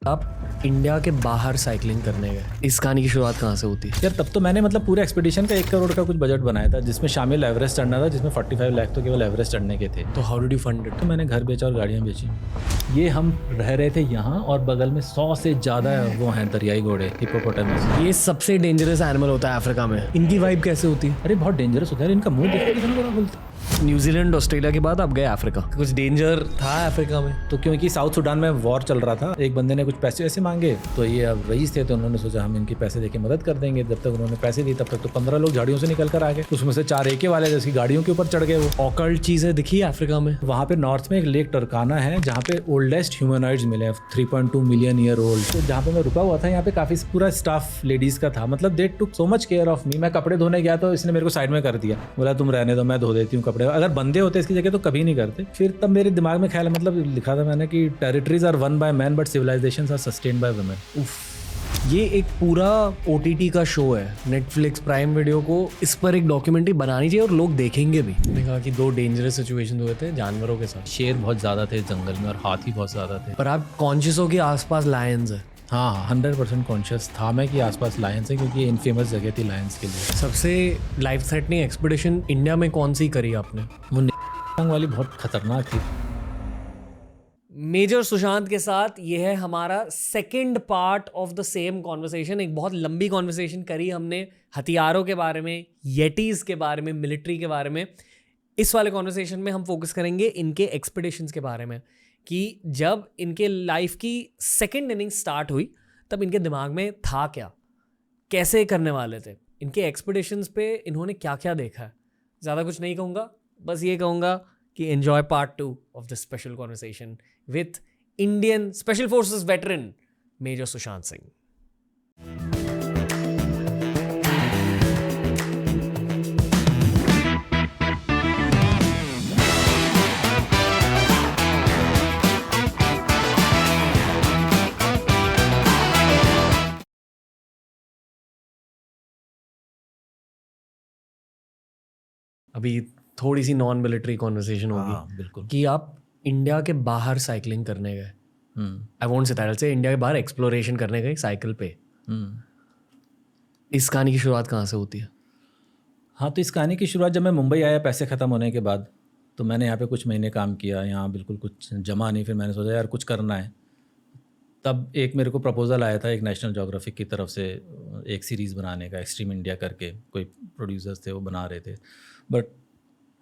आप इंडिया के बाहर साइकिलिंग करने गए, इस कहानी की शुरुआत कहाँ से होती है? यार तब तो मैंने मतलब पूरे एक्सपीडिशन का 1 करोड़ का कुछ बजट बनाया था, जिसमें शामिल एवरेस्ट चढ़ना था, जिसमें 45 लाख तो केवल एवरेस्ट चढ़ने के थे। तो how did you fund it? तो मैंने घर बेचा और गाड़ियाँ बेची। ये हम रह रहे थे यहाँ, और बगल में 100 से ज़्यादा वो हैं दरियाई घोड़े, हिप्पोपोटामस। ये सबसे डेंजरस एनिमल होता है अफ्रीका में। इनकी वाइब कैसे होती है? अरे बहुत डेंजरस होता है, इनका मुंह देखो कितना बड़ा बोलते हैं। न्यूजीलैंड ऑस्ट्रेलिया के बाद आप गए अफ्रीका, कुछ डेंजर था अफ्रीका में? तो क्योंकि साउथ सूडान में वॉर चल रहा था, एक बंदे ने कुछ पैसे वैसे मांगे, तो ये अब रईस थे, तो उन्होंने सोचा हम इनके पैसे देके मदद कर देंगे। जब तक उन्होंने पैसे दिए तब तक तो 15 लोग झाड़ियों से निकल कर आ गए, उसमें से 4 एके वाले जिसकी गाड़ियों के ऊपर चढ़ गए। वो ऑकल्ट चीजें दिखी है अफ्रीका में? वहाँ पे नॉर्थ में एक लेक टरकाना है, जहाँ पे ओल्डेस्ट ह्यूमनॉइड्स मिले हैं, 3.2 मिलियन ईयर ओल्ड। तो जहाँ पे मैं रुका हुआ था, यहाँ पे काफी पूरा स्टाफ लेडीज का था, मतलब they took so much care of me. मैं कपड़े धोने गया तो इसने मेरे को साइड में कर दिया, बोला तुम रहने दो, मैं धो देती हूँ कपड़े। अगर बंदे होते इसकी जगह तो कभी नहीं करते। फिर तब मेरे दिमाग में ख्याल, मतलब लिखा था मैंने कि territories are won by man but civilisations are sustained by women. ये एक पूरा OTT का शो है, नेटफ्लिक्स प्राइम वीडियो को इस पर एक डॉक्यूमेंट्री बनानी चाहिए और लोग देखेंगे भी। मैंने कहा कि 2 डेंजरस सिचुएशन हुए थे जानवरों के साथ। शेर बहुत ज़्यादा थे जंगल में और हाथी बहुत ज़्यादा थे। पर आप कॉन्शियस हो कि आसपास लायंस है? हाँ, 100% कॉन्शियस था मैं कि आसपास लायंस है, क्योंकि ये इनफेमस जगह थी लायंस के लिए। सबसे लाइफ थ्रेटनिंग एक्सपीडिशन इंडिया में कौन सी करी आपने? वो नेकांग वाली बहुत खतरनाक थी। मेजर सुशांत के साथ ये है हमारा second part of the same conversation. एक बहुत लंबी कॉन्वर्सेशन करी हमने हथियारों के बारे में, येटीज के बारे में, मिलिट्री के बारे में। इस वाले कॉन्वर्सेशन में हम फोकस करेंगे इनके एक्सपीडिशंस के बारे में, कि जब इनके लाइफ की सेकंड इनिंग स्टार्ट हुई तब इनके दिमाग में था क्या, कैसे करने वाले थे, इनके एक्सपीडिशंस पे इन्होंने क्या क्या देखा है। ज़्यादा कुछ नहीं कहूँगा, बस ये कहूँगा कि enjoy part 2 of this special conversation with Indian special forces veteran major Sushant Singh. अभी थोड़ी सी नॉन मिलिट्री कॉन्वर्सेशन होगी, बिल्कुल। कि आप इंडिया के बाहर साइकिलिंग करने गए। आई वोंट से दैट, से इंडिया के बाहर एक्सप्लोरेशन करने गए साइकिल पे। इस कहानी की शुरुआत कहाँ से होती है? हाँ, तो इस कहानी की शुरुआत जब मैं मुंबई आया पैसे ख़त्म होने के बाद, तो मैंने यहाँ पे कुछ महीने काम किया, यहाँ बिल्कुल कुछ जमा नहीं। फिर मैंने सोचा यार कुछ करना है। तब एक मेरे को प्रपोज़ल आया था एक नेशनल ज्योग्राफिक की तरफ से, एक सीरीज़ बनाने का, एक्सट्रीम इंडिया करके। कोई प्रोड्यूसर्स थे वो बना रहे थे, बट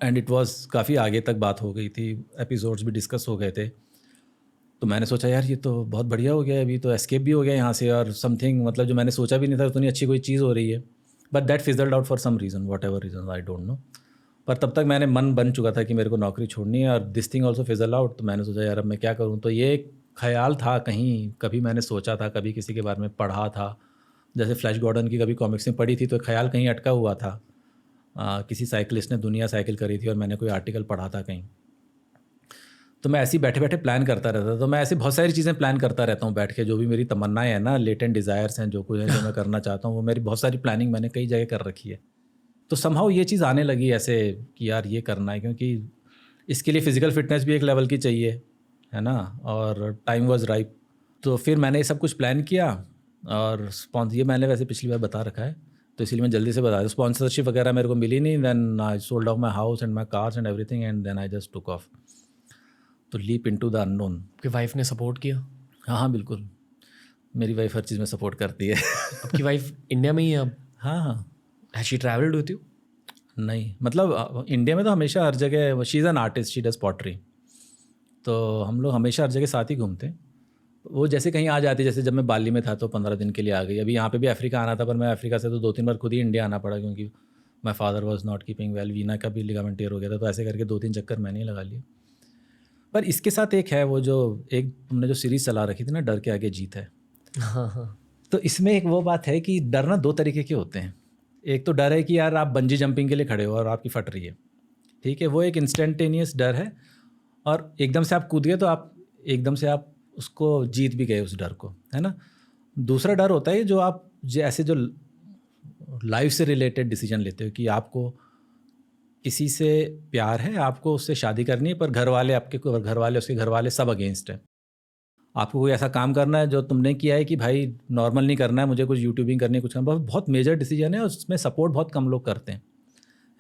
एंड इट वाज काफ़ी आगे तक बात हो गई थी, एपिसोड्स भी डिस्कस हो गए थे। तो मैंने सोचा यार ये तो बहुत बढ़िया हो गया, अभी तो एस्केप भी हो गया यहाँ से, और समथिंग मतलब जो मैंने सोचा भी नहीं था उतनी अच्छी कोई चीज़ हो रही है। But that fizzled out for some reason, whatever reason I don't know. पर तब तक मैंने मन बन चुका था कि मेरे को नौकरी छोड़नी है, और this thing also fizzle out. तो मैंने सोचा यार अब मैं क्या करूँ। तो ये एक ख्याल था, कहीं कभी मैंने सोचा था, कभी किसी के बारे में पढ़ा था, जैसे फ्लैश गॉर्डन की कभी कॉमिक्स में पढ़ी थी, तो ख्याल कहीं अटका हुआ था। किसी साइकिलिस्ट ने दुनिया साइकिल करी थी और मैंने कोई आर्टिकल पढ़ा था कहीं। तो मैं ऐसे ही बैठे बैठे प्लान करता रहता था। तो मैं ऐसे बहुत सारी चीज़ें प्लान करता रहता हूँ बैठ के, जो भी मेरी तमन्नाएं हैं ना, लेटेंट डिज़ायर्स हैं, जो कुछ है जो मैं करना चाहता हूँ, वो मेरी बहुत सारी प्लानिंग मैंने कई जगह कर रखी है। तो समहाउ ये चीज़ आने लगी ऐसे कि यार ये करना है, क्योंकि इसके लिए फ़िज़िकल फ़िटनेस भी एक लेवल की चाहिए, है ना, और टाइम वाज राइप। तो फिर मैंने ये सब कुछ प्लान किया, और ये मैंने वैसे पिछली बार बता रखा है, तो इसलिए मैं जल्दी से बता दूँ। स्पॉन्सरशिप वगैरह मेरे को मिली नहीं। Then I sold off my house and my cars and everything, and then I just took off to leap into the unknown. आपकी वाइफ ने सपोर्ट किया? हाँ बिल्कुल, मेरी वाइफ हर चीज़ में सपोर्ट करती है। आपकी वाइफ इंडिया में ही है अब? हाँ हाँ। Has she travelled with you? नहीं, मतलब इंडिया में तो हमेशा हर जगह, she is an artist, she does pottery, तो हम लोग हमेशा हर जगह साथ ही घूमते हैं। वो जैसे कहीं आ जाती, जैसे जब मैं बाली में था तो 15 दिन के लिए आ गई। अभी यहाँ पे भी अफ्रीका आना था, पर मैं अफ्रीका से तो 2-3 बार खुद ही इंडिया आना पड़ा, क्योंकि my father was not keeping well, Veena का भी लिगामेंट टेयर हो गया था। तो ऐसे करके 2-3 चक्कर मैंने ही लगा लिए। पर इसके साथ एक है, वो जो एक तुमने जो सीरीज़ चला रखी थी ना, डर के आगे जीत है। हाँ हाँ। तो इसमें एक वो बात है कि डर ना 2 तरीके के होते हैं। एक तो डर है कि यार आप बंजी जंपिंग के लिए खड़े हो और आपकी फट रही है, ठीक है, वो एक इंस्टेंटेनियस डर है, और एकदम से आप कूद गए तो आप एकदम से आप उसको जीत भी गए उस डर को, है ना। दूसरा डर होता है जो आप ऐसे जो लाइफ से रिलेटेड डिसीजन लेते हो, कि आपको किसी से प्यार है, आपको उससे शादी करनी है, पर घर वाले, आपके घर वाले, उसके घर वाले सब अगेंस्ट हैं, आपको कोई ऐसा काम करना है जो तुमने किया है कि भाई नॉर्मल नहीं करना है, मुझे कुछ यूट्यूबिंग करनी है, कुछ करना, बहुत मेजर डिसीजन है और उसमें सपोर्ट बहुत कम लोग करते हैं,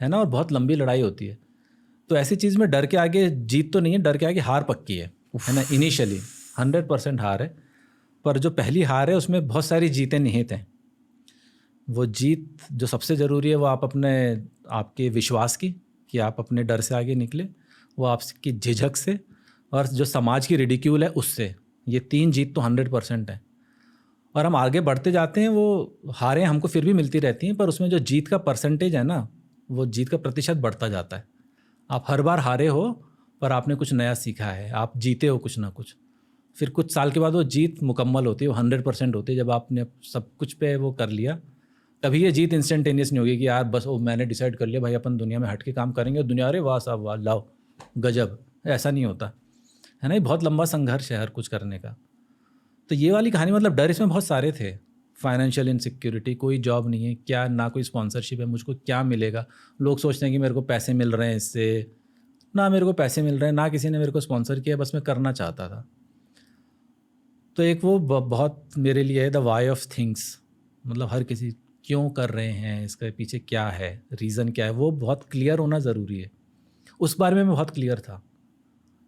है ना, और बहुत लंबी लड़ाई होती है। तो ऐसी चीज़ में डर के आगे जीत तो नहीं है, डर के आगे हार पक्की है ना। इनिशियली 100% हार है, पर जो पहली हार है उसमें बहुत सारी जीतें निहित हैं। वो जीत जो सबसे ज़रूरी है वो आपके विश्वास की, कि आप अपने डर से आगे निकले, वो आपकी झिझक से, और जो समाज की रिडिक्यूल है उससे। ये 3 जीत तो 100% है। और हम आगे बढ़ते जाते हैं, वो हारें हमको फिर भी मिलती रहती हैं, पर उसमें जो जीत का परसेंटेज है ना, वो जीत का प्रतिशत बढ़ता जाता है। आप हर बार हारे हो पर आपने कुछ नया सीखा है, आप जीते हो कुछ ना कुछ। फिर कुछ साल के बाद वो जीत मुकम्मल होती है, वो 100% होती है जब आपने सब कुछ पे वो कर लिया। तभी ये जीत इंस्टेंटेनियस नहीं होगी कि यार बस मैंने डिसाइड कर लिया भाई अपन दुनिया में हट के काम करेंगे और दुनिया, अरे वाह साहब वाह लाओ गजब, ऐसा नहीं होता है ना। ये बहुत लंबा संघर्ष है हर कुछ करने का। तो ये वाली कहानी, मतलब डर इसमें बहुत सारे थे। फाइनेंशियल इनसिक्योरिटी, कोई जॉब नहीं है, क्या ना कोई स्पॉन्सरशिप है, मुझको क्या मिलेगा। लोग सोचते हैं कि मेरे को पैसे मिल रहे हैं इससे, ना मेरे को पैसे मिल रहे हैं, ना किसी ने मेरे को स्पॉन्सर किया, बस मैं करना चाहता था। तो एक वो बहुत मेरे लिए है द वाई ऑफ थिंग्स, मतलब हर किसी क्यों कर रहे हैं, इसके पीछे क्या है, रीज़न क्या है, वो बहुत क्लियर होना ज़रूरी है। उस बारे में मैं बहुत क्लियर था,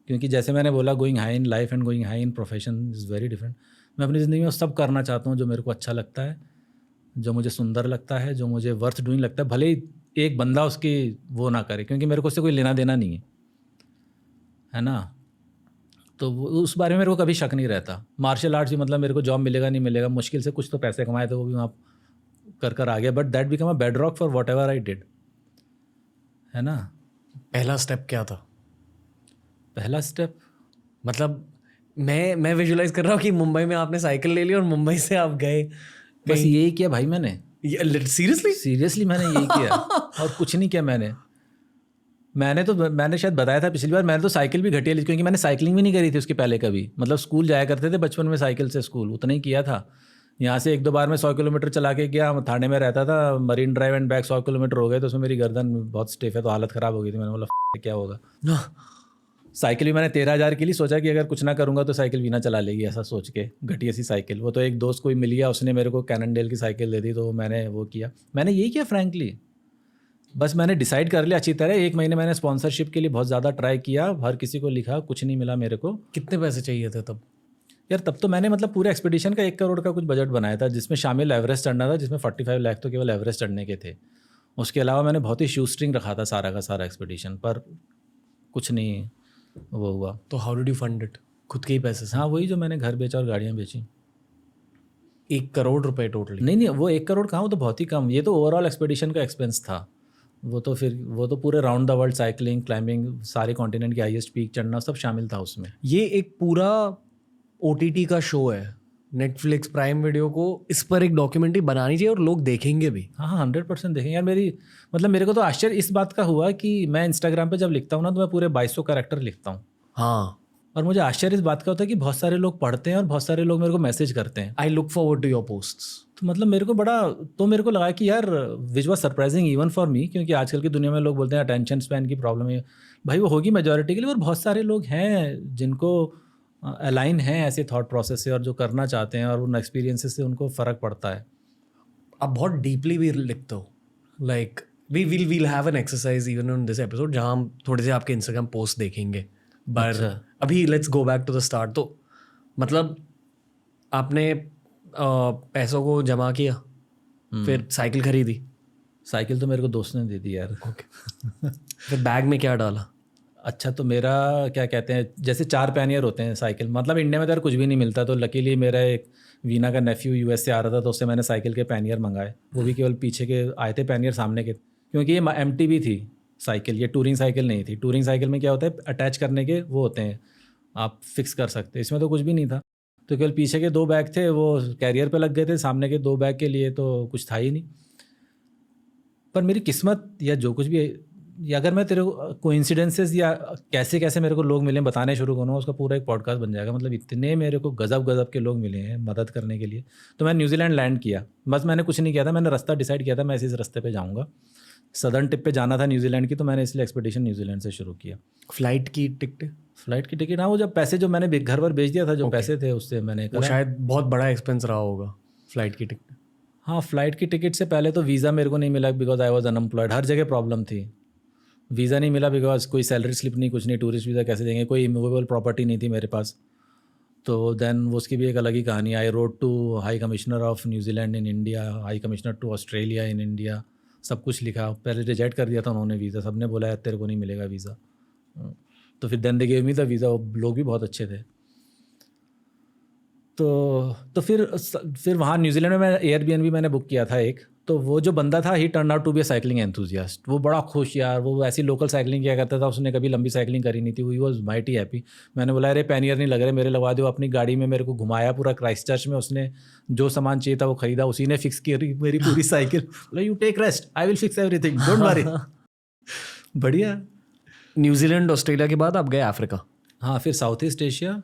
क्योंकि जैसे मैंने बोला going high in life and going high in profession is very different. मैं अपनी ज़िंदगी में वो सब करना चाहता हूँ जो मेरे को अच्छा लगता है, जो मुझे सुंदर लगता है, जो मुझे वर्थ डूइंग लगता है, भले ही एक बंदा उसकी वो ना करे, क्योंकि मेरे को उससे कोई लेना देना नहीं है ना। तो उस बारे में मेरे को कभी शक नहीं रहता। मार्शल आर्ट्स भी, मतलब मेरे को जॉब मिलेगा नहीं मिलेगा, मुश्किल से कुछ तो पैसे कमाए तो वो भी वहाँ कर आ गया, but that become a bed rock for what ever I did, है ना। पहला स्टेप क्या था? पहला स्टेप, मतलब मैं विजुलाइज कर रहा हूँ कि मुंबई में आपने साइकिल ले ली और मुंबई से आप गए बस यही किया भाई मैंने। सीरियसली मैंने यही किया और कुछ नहीं किया। मैंने शायद बताया था पिछली बार, मैंने तो साइकिल भी घटिया ली, क्योंकि मैंने साइकिलिंग भी नहीं करी थी उसके पहले कभी। मतलब स्कूल जाया करते थे बचपन में साइकिल से स्कूल, उतना ही किया था। यहाँ से 1-2 बार मैं 100 किलोमीटर चला के गया, थाने में रहता था, marine drive and back 100 kilometre हो गए, तो उसमें मेरी गर्दन बहुत स्टिफ है, तो हालत ख़राब हो गई थी। मैंने बोला क्या होगा। साइकिल भी मैंने 13,000 के लिए सोचा कि अगर कुछ ना करूँगा तो साइकिल भी ना चला लेगी, ऐसा सोच के घटिया सी साइकिल। वो तो एक दोस्त कोई मिल गया, उसने मेरे को कैननडेल की साइकिल दे दी, तो मैंने वो किया। मैंने यही किया फ्रैंकली, बस मैंने डिसाइड कर लिया अच्छी तरह। 1 महीने मैंने स्पॉन्सरशिप के लिए बहुत ज़्यादा ट्राई किया, हर किसी को लिखा, कुछ नहीं मिला मेरे को। कितने पैसे चाहिए थे तब? यार तब तो मैंने मतलब पूरे एक्सपीडिशन का 1 करोड़ का कुछ बजट बनाया था, जिसमें शामिल एवरेस्ट चढ़ना था, जिसमें 45 लाख तो केवल एवरेस्ट चढ़ने के थे। उसके अलावा मैंने बहुत ही शूस्ट्रिंग रखा था सारा का सारा एक्सपीडिशन, पर कुछ नहीं वो हुआ। तो how did you fund it? खुद के ही पैसे से? हाँ, वही जो मैंने घर बेचा और गाड़ियाँ बेची। 1 करोड़ रुपए टोटली? नहीं, वो 1 करोड़ कहाँ, वो तो बहुत ही कम। ये तो ओवरऑल एक्सपीडिशन का एक्सपेंस था। वो तो पूरे round the world cycling, climbing, सारे कॉन्टिनेंट के हाईएस्ट पीक चढ़ना, सब शामिल था उसमें। ये एक पूरा OTT का शो है, नेटफ्लिक्स प्राइम वीडियो को इस पर एक डॉक्यूमेंट्री बनानी चाहिए और लोग देखेंगे भी। हाँ 100% देखेंगे यार। मेरे को तो आश्चर्य इस बात का हुआ कि मैं इंस्टाग्राम पे जब लिखता हूँ ना, तो मैं पूरे 2200 कैरेक्टर लिखता हूँ। हाँ, और मुझे आश्चर्य इस बात का होता है कि बहुत सारे लोग पढ़ते हैं और बहुत सारे लोग मेरे को मैसेज करते हैं। I look forward to your posts. तो मतलब मेरे को लगा कि यार which was surprising even for me, क्योंकि आजकल की दुनिया में लोग बोलते हैं अटेंशन स्पैन की प्रॉब्लम है। भाई वो होगी मेजॉरिटी के लिए, और बहुत सारे लोग हैं जिनको अलाइन हैं ऐसे थॉट प्रोसेस से और जो करना चाहते हैं, और उन एक्सपीरियंसेस से उनको फ़र्क पड़ता है। आप बहुत डीपली भी लिखते हो। Like we'll have an exercise even on this episode, जहाँ हम थोड़े से आपके इंस्टाग्राम पोस्ट देखेंगे। पर अभी let's go back to the start. तो मतलब आपने पैसों को जमा किया, फिर साइकिल खरीदी। साइकिल तो मेरे को दोस्त ने दे दी यार। ओके। फिर बैग में क्या डाला? अच्छा, तो मेरा क्या कहते हैं, जैसे 4 पैनियर होते हैं साइकिल, मतलब इंडिया में तो यार कुछ भी नहीं मिलता। तो लकीली मेरा एक वीना का नेफ्यू US से आ रहा था, तो उससे मैंने साइकिल के पैनियर मंगाए। वो भी केवल पीछे के आए थे पैनियर, सामने के, क्योंकि ये MTB थी साइकिल, ये टूरिंग साइकिल नहीं थी। टूरिंग साइकिल में क्या होता है, अटैच करने के वो होते हैं, आप फिक्स कर सकते हैं। इसमें तो कुछ भी नहीं था, तो केवल पीछे के 2 बैग थे, वो कैरियर पे लग गए थे। सामने के 2 बैग के लिए तो कुछ था ही नहीं। पर मेरी किस्मत या जो कुछ भी, या अगर मैं तेरे को कोइंसिडेंसेस या कैसे कैसे मेरे को लोग मिले बताने शुरू करूँ, उसका पूरा एक पॉडकास्ट बन जाएगा। मतलब इतने मेरे को गजब के लोग मिले हैं मदद करने के लिए। तो मैं न्यूजीलैंड लैंड किया, बस मैंने कुछ नहीं किया था, मैंने रास्ता डिसाइड किया था, मैं इस रास्ते पे जाऊँगा। सदर्न टिप पे जाना था न्यूजीलैंड की, तो मैंने इसलिए एक्सपेडिशन न्यूजीलैंड से शुरू किया। फ्लाइट की टिकट? फ्लाइट की टिकट, हाँ, वो जब पैसे जो मैंने घर पर भेज दिया था, जो पैसे थे उससे मैंने वो शायद बहुत बड़ा एक्सपेंस रहा होगा फ्लाइट की टिकट। हाँ, फ्लाइट की टिकट से पहले तो वीज़ा मेरे को नहीं मिला बिकॉज आई वॉज अनएम्प्लॉयड। हर जगह प्रॉब्लम थी, वीज़ा नहीं मिला बिकॉज कोई सैलरी स्लिप नहीं, कुछ नहीं, टूरिस्ट वीज़ा कैसे देंगे, कोई इमूवेबल प्रॉपर्टी नहीं थी मेरे पास। तो देन वो उसकी भी एक अलग ही कहानी। I wrote to high commissioner of New Zealand in India, high commissioner to Australia in India, सब कुछ लिखा। पहले रिजेक्ट कर दिया था उन्होंने वीज़ा, सब ने बोला यार तेरे को नहीं मिलेगा वीज़ा। तो फिर then they gave me the visa. वो लोग भी बहुत अच्छे थे। तो फिर वहाँ न्यूजीलैंड में मैं एयरबीएनबी मैंने बुक किया था एक। तो वो जो बंदा था, he turn out to be a cycling enthusiast. वो बड़ा खुश यार, वो ऐसी लोकल साइकिलिंग किया करता था, उसने कभी लंबी साइकिलिंग करी नहीं थी। He was mighty happy. मैंने बोला अरे पैनियर नहीं लग रहे मेरे, लगवा दो अपनी गाड़ी में। मेरे को घुमाया पूरा क्राइस्ट चर्च में, उसने जो सामान चाहिए था वो खरीदा, उसी ने फिक्स की मेरी पूरी साइकिल। बोला you take rest, I will fix everything, don't worry. बढ़िया। न्यूजीलैंड ऑस्ट्रेलिया के बाद आप गए अफ्रीका? हाँ, फिर south east Asia,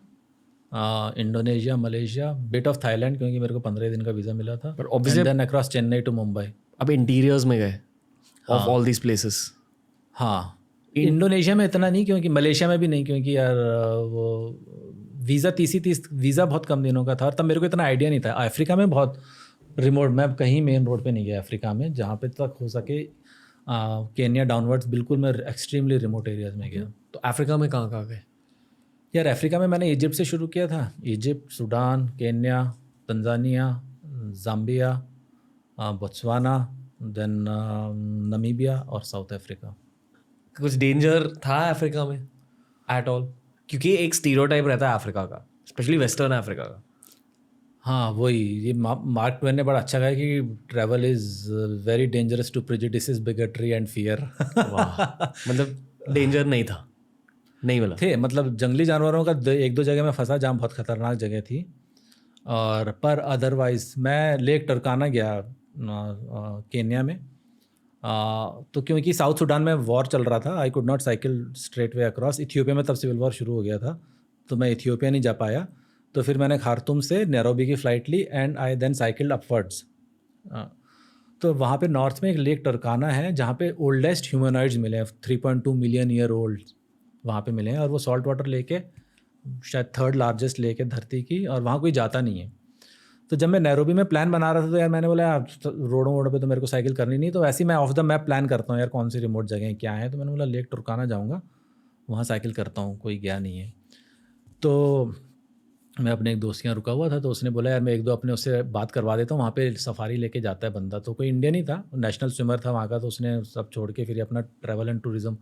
Indonesia, Malaysia, bit of Thailand, क्योंकि मेरे को 15 दिन का वीज़ा मिला था। पर obviously then across Chennai to Mumbai. अब इंटीरियर्स में गए ऑफ ऑल दीज प्लेसेस? हाँ, इंडोनेशिया में इतना नहीं, क्योंकि मलेशिया में भी नहीं, क्योंकि यार वो वीज़ा 30 वीज़ा बहुत कम दिनों का था, और तब मेरे को इतना आइडिया नहीं था। अफ्रीका में बहुत रिमोट, मैं कहीं मेन रोड पे नहीं गया अफ्रीका में, जहाँ पे तक हो सके केन्या डाउनवर्ड्स, बिल्कुल मैं एक्सट्रीमली रिमोट एरियाज में गया। तो अफ्रीका में कहाँ कहाँ गए? यार अफ्रीका में मैंने इजिप्ट से शुरू किया था। Egypt, Sudan, Kenya, Tanzania, Zambia, Botswana, then Namibia और साउथ अफ्रीका। कुछ डेंजर था अफ्रीका में एट ऑल? क्योंकि एक स्टीरियोटाइप रहता है अफ्रीका का, स्पेशली वेस्टर्न अफ्रीका का। हाँ वही, ये मार्क ट्वेन ने बड़ा अच्छा कहा कि travel is very dangerous to prejudices, bigotry and fear. मतलब डेंजर नहीं था? नहीं मिला थे, मतलब जंगली जानवरों का एक दो जगह में फंसा जहाँ बहुत ख़तरनाक जगह थी। और पर अदरवाइज़ मैं लेक टरकाना गया केन्या में। तो क्योंकि साउथ सूडान में वॉर चल रहा था, I could not cycle straight way across. Ethiopia में तब सिविल वॉर शुरू हो गया था, तो मैं इथियोपिया नहीं जा पाया। तो फिर मैंने खार्तूम से नैरोबी की फ़्लाइट ली and I then cycled upwards. तो वहाँ पे नॉर्थ में एक लेक टरकाना है जहाँ पे ओल्डेस्ट ह्यूमनॉइड्स मिले हैं, 3.2 मिलियन ईयर ओल्ड वहाँ पे मिले हैं। और वो सॉल्ट वाटर लेके, शायद 3rd लार्जेस्ट लेक है धरती की, और वहाँ कोई जाता नहीं है। तो जब मैं नैरोबी में प्लान बना रहा था, तो यार मैंने बोला यार रोडों पे तो मेरे को साइकिल करनी नहीं, तो ऐसे ही मैं ऑफ द मैप प्लान करता हूँ यार कौन सी रिमोट जगह क्या है। तो मैंने बोला लेक टरकाना जाऊँगा, वहाँ साइकिल करता हूँ, कोई गया नहीं है। तो मैं अपने एक दोस्त के यहाँ रुका हुआ था, तो उसने बोला यार मैं एक दो अपने उससे बात करवा देता हूँ, वहाँ पे सफारी लेके जाता है बंदा। तो कोई इंडियन ही था, नेशनल स्विमर था वहाँ का। तो उसने सब छोड़ के फिर अपना ट्रैवल एंड टूरिज़्म,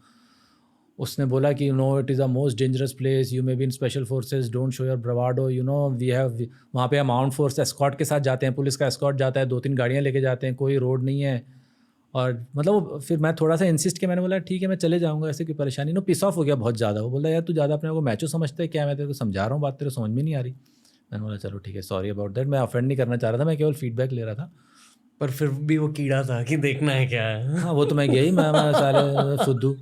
उसने बोला कि no it is a most dangerous place, you may be in special forces, don't show your bravado, you know we have, वहाँ पे हम आर्म्ड फोर्स एस्कॉर्ट के साथ जाते हैं, पुलिस का एस्कॉर्ट जाता है, 2-3 गाड़ियाँ लेके जाते हैं, कोई रोड नहीं है। और मतलब फिर मैं थोड़ा सा इंसिस्ट किया, मैंने बोला ठीक है मैं चले जाऊँगा, ऐसे कोई परेशानी। नो पिस ऑफ हो गया बहुत ज़्यादा। वो बोला यार तू ज़्यादा अपने को मैचो समझता है क्या, मैं तेरे को समझा रहा हूँ बात, तेरे को समझ में नहीं आ रही। मैंने बोला चलो ठीक है, सॉरी अबाउट दैट। मैं ऑफेंड नहीं करना चाह रहा था, मैं केवल फीडबैक ले रहा था। पर फिर भी वो कीड़ा था कि देखना है क्या है। हाँ वो तो मैं गया ही, मैं सारे फुद्दू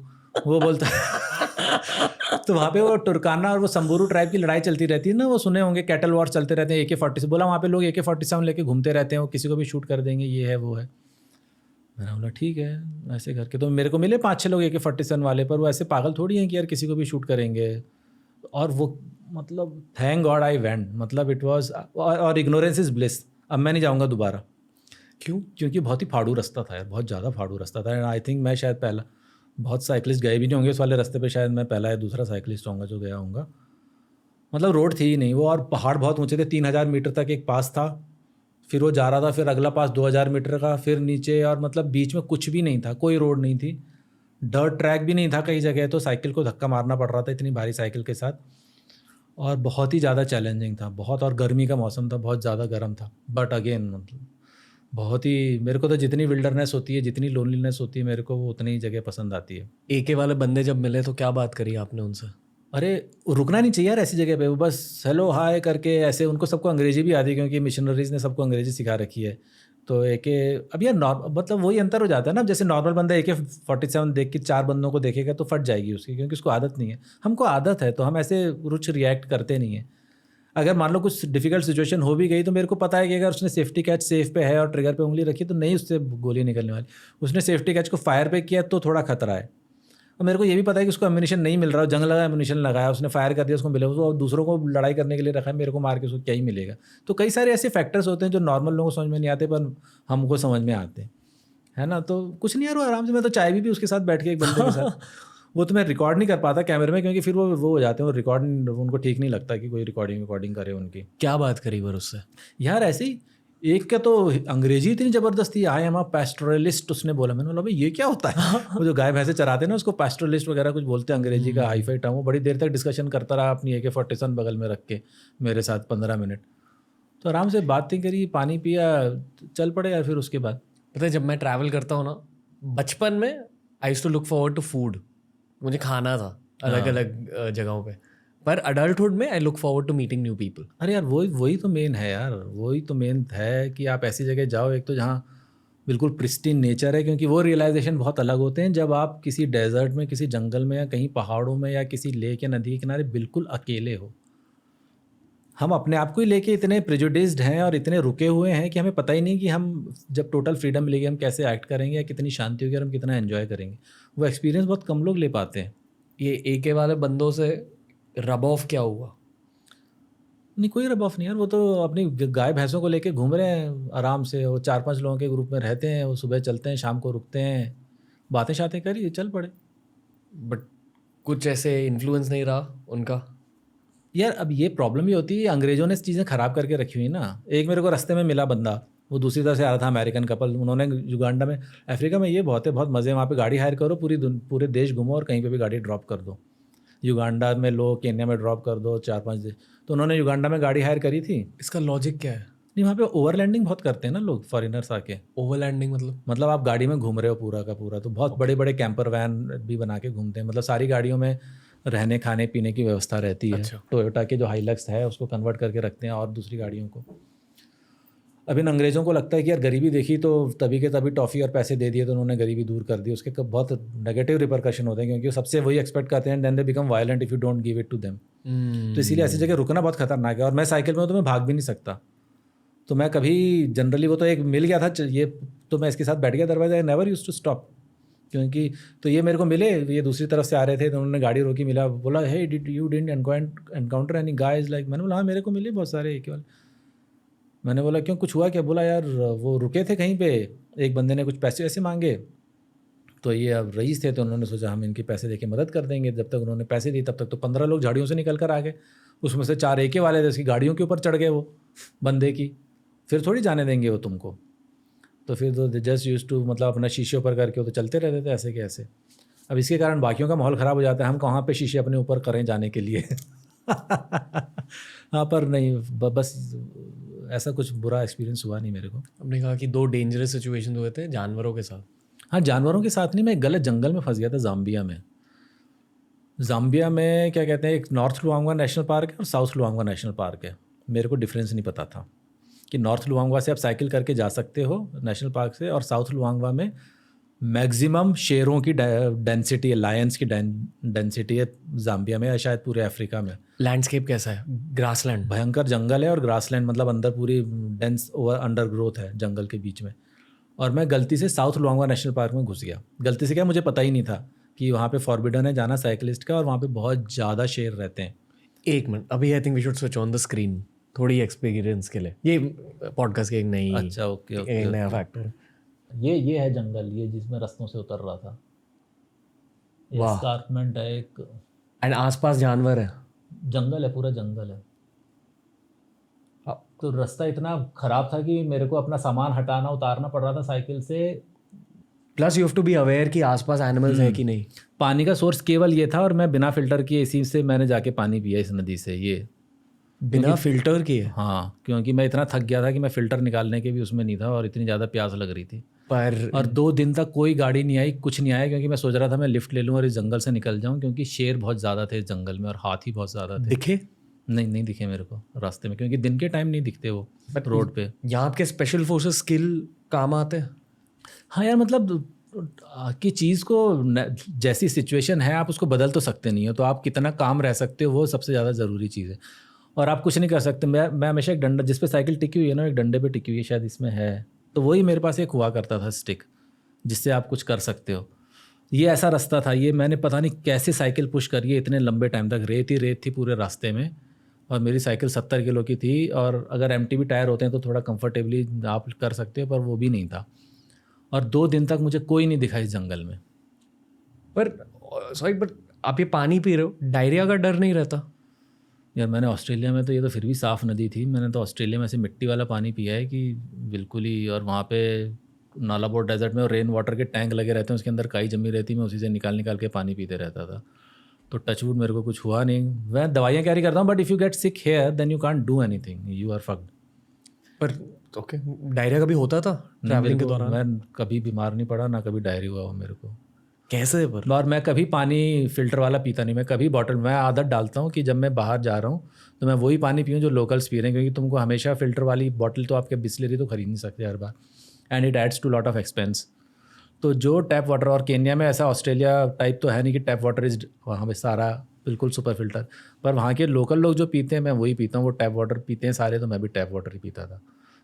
वो बोलता। तो वहाँ पे वो टुरकाना और वो संबूरू ट्राइब की लड़ाई चलती रहती है ना, वो सुने होंगे, कैटल वॉर चलते रहते हैं। AK-47 बोला वहाँ पे लोग AK-47 लेके घूमते रहते हैं, वो किसी को भी शूट कर देंगे, ये है वो है। मैंने बोला ठीक है ऐसे करके। तो मेरे को मिले 5-6 लोग AK-47 वाले, पर वो ऐसे पागल थोड़ी हैं कि यार किसी को भी शूट करेंगे। और वो मतलब थैंक गॉड आई वेंट, मतलब इट वाज, और इग्नोरेंस इज ब्लिस। अब मैं नहीं जाऊँगा दोबारा। क्यों? क्योंकि बहुत ही फाड़ू रास्ता था यार, बहुत ज़्यादा फाड़ू रास्ता था। एंड आई थिंक मैं शायद पहला, बहुत साइकिलिस्ट गए भी नहीं होंगे उस वाले रास्ते पे, शायद मैं पहला या दूसरा साइकिलिस्ट होऊंगा जो गया होऊंगा। मतलब रोड थी ही नहीं वो, और पहाड़ बहुत ऊंचे थे। 3000 मीटर तक एक पास था, फिर वो जा रहा था, फिर अगला पास 2000 मीटर का, फिर नीचे, और मतलब बीच में कुछ भी नहीं था, कोई रोड नहीं थी, डर्ट ट्रैक भी नहीं था कई जगह। तो साइकिल को धक्का मारना पड़ रहा था इतनी भारी साइकिल के साथ, और बहुत ही ज़्यादा चैलेंजिंग था बहुत। और गर्मी का मौसम था, बहुत ज़्यादा गर्म था। बट अगेन मतलब बहुत ही, मेरे को तो जितनी विल्डरनेस होती है, जितनी लोनलीनेस होती है, मेरे को वो उतनी ही जगह पसंद आती है। AK वाले बंदे जब मिले तो क्या बात करी आपने उनसे? अरे रुकना नहीं चाहिए यार ऐसी जगह पे, वो बस हेलो हाय करके ऐसे। उनको सबको अंग्रेजी भी आती है, क्योंकि मिशनरीज ने सबको अंग्रेजी सिखा रखी है। तो अब यार मतलब वही अंतर हो जाता है ना, जैसे नॉर्मल बंदा AK-47 देख के 4 बंदों को देखेगा तो फट जाएगी उसकी, क्योंकि उसको आदत नहीं है। हमको आदत है, तो हम ऐसे रुच रिएक्ट करते नहीं है। अगर मान लो कुछ डिफिकल्ट सिचुएशन हो भी गई तो मेरे को पता है कि अगर उसने सेफ्टी कैच सेफ पे है और ट्रिगर पे उंगली रखी तो नहीं उससे गोली निकलने वाली। उसने सेफ्टी कैच को फायर पे किया तो थोड़ा खतरा है। और मेरे को ये भी पता है कि उसको एम्यूनिशन नहीं मिल रहा, जंग लगा एम्यूनिशन लगाया, उसने फायर कर दिया, उसको मिले, उसको दूसरों को लड़ाई करने के लिए रखा है, मेरे को मार के उसको क्या ही मिलेगा। तो कई सारे ऐसे फैक्टर्स होते हैं जो नॉर्मल लोगों को समझ में नहीं आते पर हमको समझ में आते हैं, है ना। तो कुछ नहीं यार, वो आराम से, मैं तो चाय भी उसके साथ बैठ के एक बंदे के साथ वो तो मैं रिकॉर्ड नहीं कर पाता कैमरे में क्योंकि फिर वो हो जाते हैं, वो रिकॉर्ड उनको ठीक नहीं लगता कि कोई रिकॉर्डिंग करे उनकी। क्या बात करी वर उससे यार ऐसे ही एक का तो अंग्रेजी इतनी ज़बरदस्ती, आई एम अ पैस्टोरलिस्ट उसने बोला। मैंने बोला भाई ये क्या होता है? वो जो गाय भैंसे चराते हैं ना उसको पैस्टोरलिस्ट वगैरह कुछ बोलते हैं, अंग्रेजी का हाई फाई टर्म। वो बड़ी देर तक डिस्कशन करता रहा अपनी AK-47 बगल में रख के मेरे साथ 15 मिनट। तो आराम से बातें करी, पानी पिया, चल पड़े यार। फिर उसके बाद पता है जब मैं ट्रैवल करता हूँ ना, बचपन में I used to look forward to food, मुझे खाना था अलग अलग जगहों पे, पर अडल्टहुड में I look forward to meeting new people. अरे यार वही तो मेन है यार, वही तो मेन है कि आप ऐसी जगह जाओ एक तो जहाँ बिल्कुल प्रिस्टीन नेचर है, क्योंकि वो रियलाइजेशन बहुत अलग होते हैं जब आप किसी डेजर्ट में, किसी जंगल में या कहीं पहाड़ों में या किसी लेक या नदी के किनारे बिल्कुल अकेले हो। हम अपने आप को ही लेके इतने प्रेजुडिस्ड हैं और इतने रुके हुए हैं कि हमें पता ही नहीं कि हम जब टोटल फ्रीडम मिलेगी हम कैसे एक्ट करेंगे या कितनी शांति होगी और हम कितना एंजॉय करेंगे। वो एक्सपीरियंस बहुत कम लोग ले पाते हैं। ये AK वाले बंदों से रब ऑफ क्या हुआ? नहीं कोई रब ऑफ नहीं यार, वो तो अपनी गाय भैंसों को लेके घूम रहे हैं आराम से। वो 4-5 लोगों के ग्रुप में रहते हैं, वो सुबह चलते हैं, शाम को रुकते हैं, बातें शातें करी, चल पड़े। बट कुछ ऐसे इन्फ्लुएंस नहीं रहा उनका? यार अब ये प्रॉब्लम ही होती है, अंग्रेजों ने चीज़ें ख़राब करके रखी हुई ना। एक मेरे को रास्ते में मिला बंदा, वो दूसरी तरफ से आ रहा था, अमेरिकन कपल। उन्होंने युगांडा में, अफ्रीका में ये बहुत है, बहुत मज़े, वहाँ पे गाड़ी हायर करो, पूरे देश घूमो और कहीं पे भी गाड़ी ड्रॉप कर दो। युगांडा में लो, केन्या में ड्रॉप कर दो 4-5 दिन। तो उन्होंने युगांडा में गाड़ी हायर करी थी। इसका लॉजिक क्या है? नहीं वहाँ पे ओवरलैंडिंग बहुत करते हैं ना लोग, फॉरेनर्स आके। ओवरलैंडिंग मतलब आप गाड़ी में घूम रहे हो पूरा का पूरा, तो बहुत बड़े बड़े कैंपर वैन भी बना के घूमते हैं। मतलब सारी गाड़ियों में रहने खाने पीने की व्यवस्था रहती है। अच्छा। टोयोटा के जो हाइलक्स है उसको कन्वर्ट करके रखते हैं और दूसरी गाड़ियों को। अब इन अंग्रेज़ों को लगता है कि यार गरीबी देखी तो तभी के तभी टॉफ़ी और पैसे दे दिए तो उन्होंने गरीबी दूर कर दी। उसके बहुत नेगेटिव रिपरकशन होते हैं क्योंकि सबसे वही एक्सपेक्ट करते हैं, then they become violent if you don't give it to them. तो इसीलिए ऐसी जगह रुकना बहुत खतरनाक है। और मैं साइकिल में हूँ तो मैं भाग भी नहीं सकता, तो मैं कभी जनरली, वो तो एक मिल गया था ये, तो मैं इसके साथ बैठ गया दरवाजा, I never used to stop. क्योंकि तो ये मेरे को मिले, ये दूसरी तरफ से आ रहे थे तो उन्होंने गाड़ी रोकी, मिला, बोला hey you didn't encounter any guys like. मैंने बोला हाँ मेरे को मिले बहुत सारे एक वाले। मैंने बोला क्यों, कुछ हुआ क्या? बोला यार वो रुके थे कहीं पे, एक बंदे ने कुछ पैसे वैसे मांगे, तो ये अब रईस थे तो उन्होंने सोचा हम इनके पैसे देके मदद कर देंगे। जब तक उन्होंने पैसे दिए तब तक तो 15 लोग झाड़ियों से निकल कर आ गए। उसमें से 4 AK वाले थे, उसकी गाड़ियों के ऊपर चढ़ गए वो बंदे की। फिर थोड़ी जाने देंगे वो तुमको। तो फिर तो जस्ट यूज टू, मतलब अपना शीशे ऊपर करके वो तो चलते रहते थे ऐसे के ऐसे। अब इसके कारण बाकियों का माहौल ख़राब हो जाता है, हम कहाँ पे शीशे अपने ऊपर करें जाने के लिए। हाँ पर नहीं, बस ऐसा कुछ बुरा एक्सपीरियंस हुआ नहीं मेरे को। हमने कहा कि 2 डेंजरस सिचुएशन हुए थे जानवरों के साथ। हाँ जानवरों के साथ नहीं, मैं एक गलत जंगल में फंस गया था ज़ाम्बिया में। ज़ाम्बिया में क्या कहते हैं, एक नॉर्थ लुआंगा नेशनल पार्क है और साउथ लुआंगा नेशनल पार्क है। मेरे को डिफरेंस नहीं पता था कि नॉर्थ लुआंगा से आप साइकिल करके जा सकते हो नेशनल पार्क से, और साउथ लुआंगा में मैक्सिमम शेरों की डेंसिटी है, लायंस की डेंसिटी है ज़ाम्बिया में, या शायद पूरे अफ्रीका में। लैंडस्केप कैसा है? ग्रासलैंड, भयंकर जंगल है और ग्रासलैंड, मतलब अंदर पूरी डेंस ओवर अंडर ग्रोथ है जंगल के बीच में। और मैं गलती से साउथ लुआंगा नेशनल पार्क में घुस गया। गलती से क्या, मुझे पता ही नहीं था कि वहाँ पे फॉरबिडन है जाना साइकिलिस्ट का, और वहाँ पे बहुत ज़्यादा शेर रहते हैं। 1 मिनट, अभी I think we should switch on the screen थोड़ी एक्सपीरियंस के लिए। ये पॉडकास्ट की एक नई, अच्छा ओके एक नया फैक्टर। ये है जंगल, ये जिसमें रस्तों से उतर रहा था। वाह। एस्कार्पमेंट है एक, एंड आसपास जानवर है, जंगल है, पूरा जंगल है। तो रास्ता इतना ख़राब था कि मेरे को अपना सामान हटाना उतारना पड़ रहा था साइकिल से। Plus you have to be aware कि आसपास एनिमल्स है कि नहीं। पानी का सोर्स केवल ये था और मैं बिना फ़िल्टर किए इसी से मैंने जाके पानी पिया इस नदी से। ये बिना फिल्टर किए? हाँ, क्योंकि मैं इतना थक गया था कि मैं फ़िल्टर निकालने के भी उसमें नहीं था और इतनी ज़्यादा प्यास लग रही थी। पर और 2 दिन तक कोई गाड़ी नहीं आई, कुछ नहीं आया, क्योंकि मैं सोच रहा था मैं लिफ्ट ले लूँ और इस जंगल से निकल जाऊँ, क्योंकि शेर बहुत ज़्यादा थे इस जंगल में और हाथी बहुत ज़्यादा थे। दिखे? नहीं दिखे मेरे को रास्ते में, क्योंकि दिन के टाइम नहीं दिखते वो रोड पे। यहाँ के स्पेशल फोर्सेस स्किल काम आते हैं। हाँ यार, मतलब कि चीज़ को जैसी सिचुएशन है आप उसको बदल तो सकते नहीं हो, तो आप कितना काम रह सकते हो वो सबसे ज़्यादा ज़रूरी चीज़ है। और आप कुछ नहीं कर सकते। मैं हमेशा एक डंडा, जिस पे साइकिल टिकी हुई है ना, एक डंडे पे टिकी हुई है, शायद इसमें है, तो वही मेरे पास एक हुआ करता था स्टिक, जिससे आप कुछ कर सकते हो। ये ऐसा रास्ता था, ये मैंने पता नहीं कैसे साइकिल पुश करी है इतने लंबे टाइम तक। रेत ही रेत थी पूरे रास्ते में, और मेरी साइकिल 70 किलो की थी, और अगर MTB टायर होते हैं तो थोड़ा कंफर्टेबली आप कर सकते हो, पर वो भी नहीं था। और 2 दिन तक मुझे कोई नहीं दिखा इस जंगल में। पर सॉरी, बट आप ये पानी पी रहे हो, डायरिया का डर नहीं रहता? यार मैंने ऑस्ट्रेलिया में तो, ये तो फिर भी साफ़ नदी थी, मैंने तो ऑस्ट्रेलिया में से मिट्टी वाला पानी पिया है कि बिल्कुल ही। और वहाँ पे नालाबोर डेजर्ट में रेन वाटर के टैंक लगे रहते हैं, उसके अंदर काई जमी रहती, मैं उसी से निकाल के पानी पीते रहता था। तो टचवुड मेरे को कुछ हुआ नहीं। मैं दवाइयाँ कैरी करता हूँ, but if you get sick here then you can't do anything, you are fucked. पर ओके, डायरिया कभी होता था ट्रैवलिंग के दौरान? मैं कभी बीमार नहीं पड़ा, ना कभी डायरी हुआ हो मेरे को। कैसे? पर और मैं कभी पानी फ़िल्टर वाला पीता नहीं, मैं कभी बॉटल, मैं आदत डालता हूँ कि जब मैं बाहर जा रहा हूँ तो मैं वही पानी पीऊँ जो लोकल्स पी रहे हैं, क्योंकि तुमको हमेशा फ़िल्टर वाली बॉटल तो आपके बिस्लरी तो खरीद नहीं सकते हर बार, and it adds to lot of expense. तो जो टैप वाटर, और केन्या में ऐसा ऑस्ट्रेलिया टाइप तो है नहीं कि टैप वाटर इज वहाँ पे सारा बिल्कुल सुपर फिल्टर, पर वहाँ के लोकल लोग जो पीते हैं मैं वही पीता हूँ। वो टैप वाटर पीते हैं सारे, तो मैं भी टैप वाटर ही पीता था।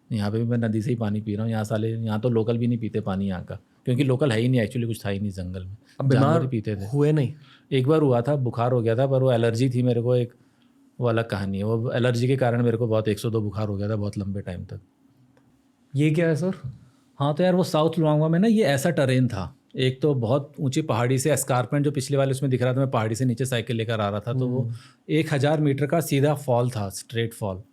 यहाँ पे भी मैं नदी से ही पानी पी रहा हूँ। यहाँ तो लोकल भी नहीं पीते पानी यहाँ का, क्योंकि लोकल है ही नहीं, एक्चुअली कुछ था ही नहीं जंगल में। अब बीमार ही पीते थे। हुए नहीं? एक बार हुआ था, बुखार हो गया था, पर वो एलर्जी थी मेरे को, एक वो अलग कहानी है। वो एलर्जी के कारण मेरे को बहुत 102 बुखार हो गया था बहुत लंबे टाइम तक। ये क्या है सर? हाँ तो यार वो साउथ लुआंगवा में ना, ये ऐसा टरेन था, एक तो बहुत ऊंची पहाड़ी से एस्कारपमेंट जो पिछले वाले उसमें दिख रहा था, मैं पहाड़ी से नीचे साइकिल लेकर आ रहा था, तो वो 1000 मीटर का सीधा फॉल था, स्ट्रेट फॉल।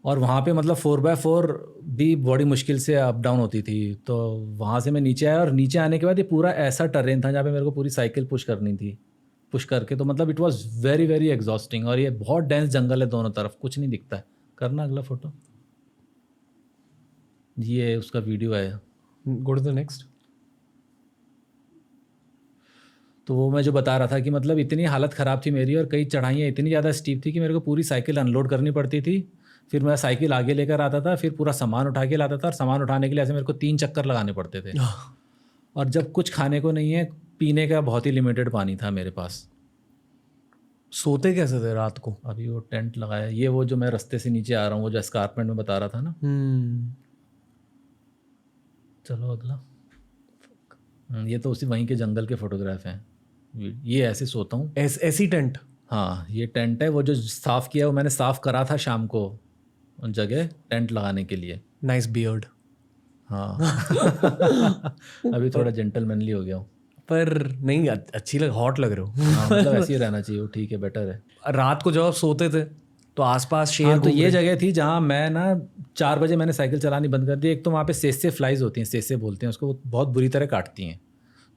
और वहाँ पे मतलब 4x4 भी बड़ी मुश्किल से अप डाउन होती थी। तो वहाँ से मैं नीचे आया, और नीचे आने के बाद ये पूरा ऐसा टरेन था जहाँ पे मेरे को पूरी साइकिल पुश करनी थी, पुश करके। तो मतलब it was very very exhausting. और ये बहुत डेंस जंगल है, दोनों तरफ कुछ नहीं दिखता है। करना अगला फोटो, ये उसका वीडियो है। Go to the next. तो वो मैं जो बता रहा था कि मतलब इतनी हालत ख़राब थी मेरी, और कई चढ़ाइयाँ इतनी ज़्यादा स्टीप थी कि मेरे को पूरी साइकिल अनलोड करनी पड़ती थी। फिर मैं साइकिल आगे लेकर आता था, फिर पूरा सामान उठा के लाता था, और सामान उठाने के लिए ऐसे मेरे को 3 चक्कर लगाने पड़ते थे। और जब कुछ खाने को नहीं है, पीने का बहुत ही लिमिटेड पानी था मेरे पास। सोते कैसे थे रात को? अभी वो टेंट लगाया, ये वो जो मैं रास्ते से नीचे आ रहा हूँ, वो जो एस्कारपमेंट में बता रहा था ना। चलो अगला। ये तो उसी वहीं के जंगल के फोटोग्राफ हैं। ये ऐसे सोता हूँ, ऐसी टेंट? हाँ ये टेंट है, वो जो साफ़ किया वो मैंने साफ़ करा था शाम को उन जगह टेंट लगाने के लिए। Nice beard. हाँ अभी थोड़ा जेंटलमैनली हो गया हूँ। पर नहीं, अच्छी हॉट लग रहे हो। हाँ मतलब ऐसे ही रहना चाहिए, वो ठीक है, बेटर है। रात को जब आप सोते थे तो आसपास शेर? हाँ तो ये जगह थी जहाँ मैं ना 4 बजे मैंने साइकिल चलानी बंद कर दी। एक तो वहाँ पे सेसे फ्लाइज होती हैं, सेसे बोलते हैं उसको, वो बहुत बुरी तरह काटती हैं।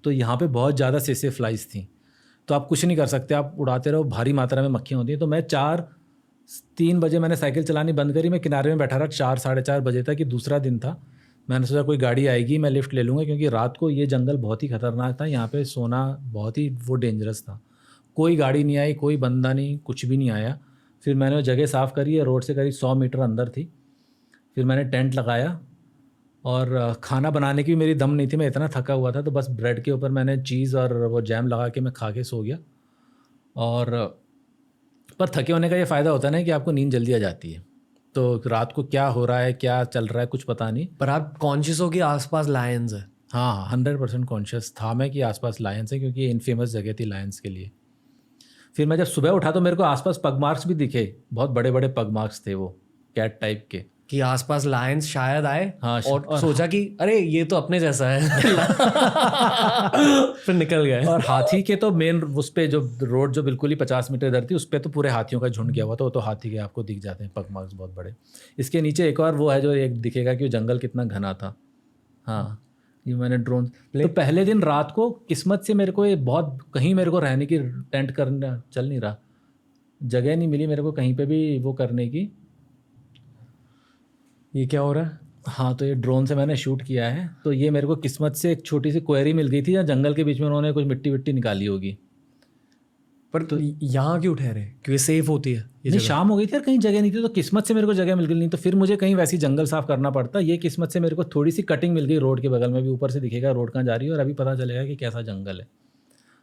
तो यहाँ पे बहुत ज़्यादा सेसे फ्लाइज थी, तो आप कुछ नहीं कर सकते, आप उड़ाते रहो, भारी मात्रा में मक्खियाँ होती हैं। तो मैं 3 बजे मैंने साइकिल चलानी बंद करी, मैं किनारे में बैठा रहा 4 साढ़े 4 बजे तक। कि दूसरा दिन था, मैंने सोचा कोई गाड़ी आएगी मैं लिफ्ट ले लूँगा, क्योंकि रात को ये जंगल बहुत ही ख़तरनाक था, यहाँ पे सोना बहुत ही वो डेंजरस था। कोई गाड़ी नहीं आई, कोई बंदा नहीं, कुछ भी नहीं आया। फिर मैंने वो जगह साफ़ करी है, रोड से करीब 100 मीटर अंदर थी। फिर मैंने टेंट लगाया, और खाना बनाने की भी मेरी दम नहीं थी, मैं इतना थका हुआ था। तो बस ब्रेड के ऊपर मैंने चीज़ और वो जैम लगा के मैं खा के सो गया। और पर थके होने का ये फ़ायदा होता है ना कि आपको नींद जल्दी आ जाती है, तो रात को क्या हो रहा है, क्या चल रहा है, कुछ पता नहीं। पर आप कॉन्शियस हो कि आसपास लायंस है? हाँ 100% कॉन्शियस था मैं कि आसपास लायंस है, क्योंकि ये इनफेमस जगह थी लायंस के लिए। फिर मैं जब सुबह उठा तो मेरे को आसपास पग मार्क्स भी दिखे, बहुत बड़े बड़े पग मार्क्स थे, वो कैट टाइप के, कि आसपास लायंस शायद आए। हाँ, और सोचा कि अरे ये तो अपने जैसा है फिर निकल गए। और हाथी के तो मेन उस पे जो रोड जो बिल्कुल ही 50 मीटर इधर थी, उस पर तो पूरे हाथियों का झुंड गया हुआ था। वो तो हाथी के आपको दिख जाते हैं पग मार्क्स बहुत बड़े। इसके नीचे एक और वो है जो एक दिखेगा कि वो जंगल कितना घना था। हाँ ये मैंने ड्रोन, तो पहले दिन रात को किस्मत से मेरे को ये बहुत, कहीं मेरे को रहने की टेंट करना चल नहीं रहा, जगह नहीं मिली मेरे को कहीं पे भी वो करने की। ये क्या हो रहा है? हाँ तो ये ड्रोन से मैंने शूट किया है। तो ये मेरे को किस्मत से एक छोटी सी क्वेरी मिल गई थी, जहाँ जंगल के बीच में उन्होंने कुछ मिट्टी विट्टी निकाली होगी। पर तो यहाँ क्यों ठहरे? क्योंकि सेफ होती है ये नहीं, जगह? शाम हो गई थी और कहीं जगह नहीं थी, तो किस्मत से मेरे को जगह मिल गई। नहीं तो फिर मुझे कहीं वैसी जंगल साफ करना पड़ता। ये किस्मत से मेरे को थोड़ी सी कटिंग मिल गई रोड के बगल में भी, ऊपर से दिखेगा रोड कहाँ जा रही है, और अभी पता चलेगा कि कैसा जंगल है।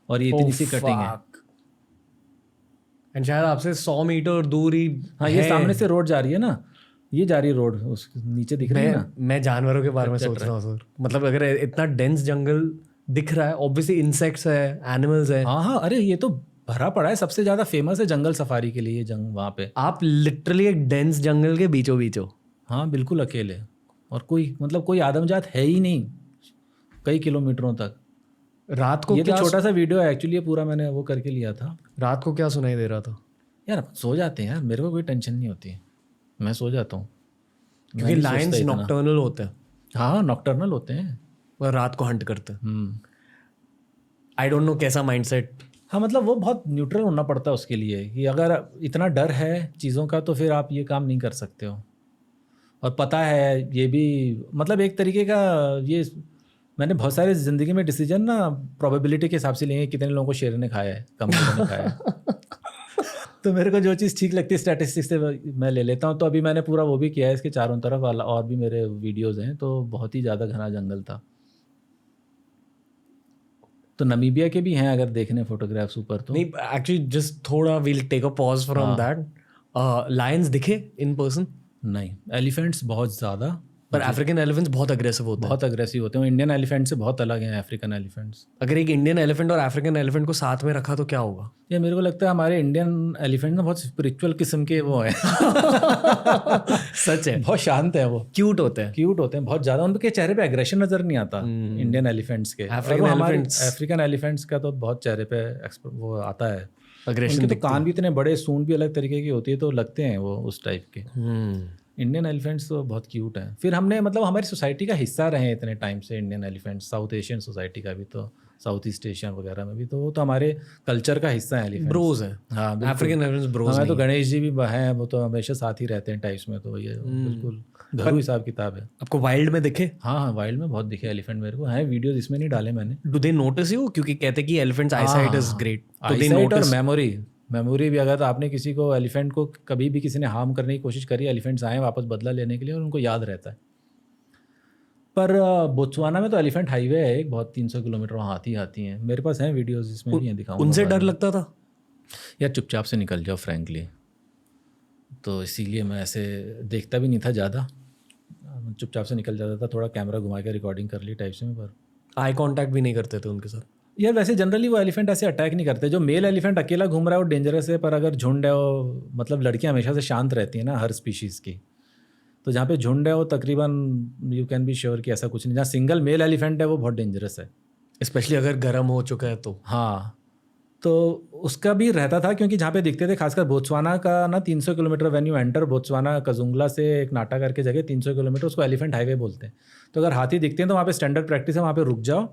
और ये इतनी सी कटिंग है। एंड शायद आपसे 100 मीटर दूर ही हाँ, ये सामने से रोड जा रही है ना, ये जा रही रोड, उस नीचे दिख रही है ना। मैं जानवरों के बारे में सोच रहा हूँ सर, मतलब अगर इतना डेंस जंगल दिख रहा है, ऑब्वियसली इंसेक्ट्स है, एनिमल्स है। हाँ हाँ, अरे ये तो भरा पड़ा है, सबसे ज़्यादा फेमस है जंगल सफारी के लिए जंग वहाँ पे। आप लिटरली एक डेंस जंगल के बीचों बीच हो। हाँ बिल्कुल अकेले, और कोई मतलब कोई आदमजात है ही नहीं कई किलोमीटरों तक। रात को ये क्या तो छोटा सा वीडियो है एक्चुअली, ये पूरा मैंने वो करके लिया था। रात को क्या सुनाई दे रहा था? यार सो जाते हैं यार, मेरे को कोई टेंशन नहीं होती, मैं सो जाता हूँ क्योंकि लायंस नॉक्टर्नल होते हैं। हाँ नॉक्टर्नल होते हैं, वह रात को हंट करते हैं। आई डोंट नो कैसा माइंडसेट। हाँ मतलब वो बहुत न्यूट्रल होना पड़ता है उसके लिए, कि अगर इतना डर है चीज़ों का तो फिर आप ये काम नहीं कर सकते हो। और पता है ये भी मतलब एक तरीके का, ये मैंने बहुत सारे ज़िंदगी में डिसीजन ना प्रोबेबिलिटी के हिसाब से लिए, कितने लोगों को शेर ने खाया है, कम लोगों ने खाया है। तो मेरे को जो चीज़ ठीक लगती है स्टैटिस्टिक्स से मैं ले लेता हूँ। तो अभी मैंने पूरा वो भी किया है इसके चारों तरफ वाला, और भी मेरे वीडियोस हैं, तो बहुत ही ज़्यादा घना जंगल था। तो नमीबिया के भी हैं अगर देखने फोटोग्राफ्स ऊपर तो। नहीं एक्चुअली जस्ट थोड़ा we'll take a pause from that. Lions दिखे इन पर्सन? नहीं, एलिफेंट्स बहुत ज़्यादा, पर अफ्रीकन एलिफेंट्स बहुत अग्रेसिव होते हैं। बहुत अग्रेसिव होते हैं, इंडियन एलिफेंट से बहुत अलग हैं अफ्रीकन एलिफेंट्स। अगर एक इंडियन एलिफेंट और अफ्रीकन एलिफेंट को साथ में रखा तो क्या होगा? ये मेरे को लगता है हमारे इंडियन एलिफेंट ना बहुत स्पिरिचुअल किस्म के वो हैं। सच है, बहुत शांत है वो, क्यूट होते हैं, क्यूट होते हैं बहुत ज़्यादा, उनके चेहरे पे एग्रेशन नज़र नहीं आता इंडियन एलिफेंट्स के। अफ्रीकन एलिफेंट्स का तो बहुत चेहरे पे वो आता है अग्रेशन। उनके तो कान भी इतने बड़े, सूंड भी अलग तरीके की होती है, तो लगते हैं वो उस टाइप के। इंडियन एलिफेंट्स तो बहुत क्यूट हैं। फिर हमने मतलब हमारी सोसाइटी का हिस्सा रहे हैं इतने टाइम से Indian elephants, south Asian society का भी, तो साउथ ईस्ट एशिया वगैरह में भी, तो वो तो हमारे कल्चर का हिस्सा है एलिफेंट्स। ब्रोज हैं। हाँ अफ्रीकन एलिफेंट्स ब्रोज हमें तो गणेश जी भी हैं, वो तो हमेशा साथ ही रहते हैं टाइप्स में, तो ये बिल्कुल घरू हिसाब किताब है। आपको वाइल्ड में दिखे? हाँ हाँ, वाइल्ड में बहुत दिखे एलिफेंट मेरे को, हैं वीडियोस इसमें नहीं डाले मैंने। Do they notice you? क्योंकि कहते हैं कि एलिफेंट्स आईसाइट इज ग्रेट, तो दे आईसाइट और नोटिस। मेमोरी भी। अगर आपने किसी को एलिफेंट को कभी भी किसी ने हार्म करने की कोशिश करी, एलिफेंट्स आए वापस बदला लेने के लिए और उनको याद रहता है। पर बोत्सवाना में तो एलिफेंट हाईवे है एक बहुत, 300 किलोमीटर, वहाँ हाथी हैं। मेरे पास हैं वीडियोस जिसमें भी हैं, दिखाऊंगा। उनसे डर लगता था? यार चुपचाप से निकल जाओ फ्रैंकली, तो इसीलिए मैं ऐसे देखता भी नहीं था ज़्यादा, चुपचाप से निकल जाता था, थोड़ा कैमरा घुमा के रिकॉर्डिंग कर ली टाइप से में। पर आई कांटेक्ट भी नहीं करते थे उनके साथ? यार वैसे जनरली वो एलिफेंट ऐसे अटैक नहीं करते। जो मेल एलिफेंट अकेला घूम रहा है वो डेंजरस है, पर अगर झुंड है वो, मतलब लड़कियां हमेशा से शांत रहती हैं ना हर स्पीशीज़ की, तो जहाँ पे झुंड है वो तकरीबन यू कैन बी श्योर कि ऐसा कुछ नहीं। जहाँ सिंगल मेल एलिफेंट है वो बहुत डेंजरस है, स्पेशली अगर गर्म हो चुका है तो। हाँ, तो उसका भी रहता था, क्योंकि जहाँ पे दिखते थे खासकर बोत्सवाना का ना, 300 kilometre when you enter Botswana, Kazungula से एक नाटा करके जगह 300 किलोमीटर, उसको एलिफेंट हाईवे बोलते हैं। तो अगर हाथी दिखते हैं तो वहाँ पे स्टैंडर्ड प्रैक्टिस है, वहाँ पे रुक जाओ,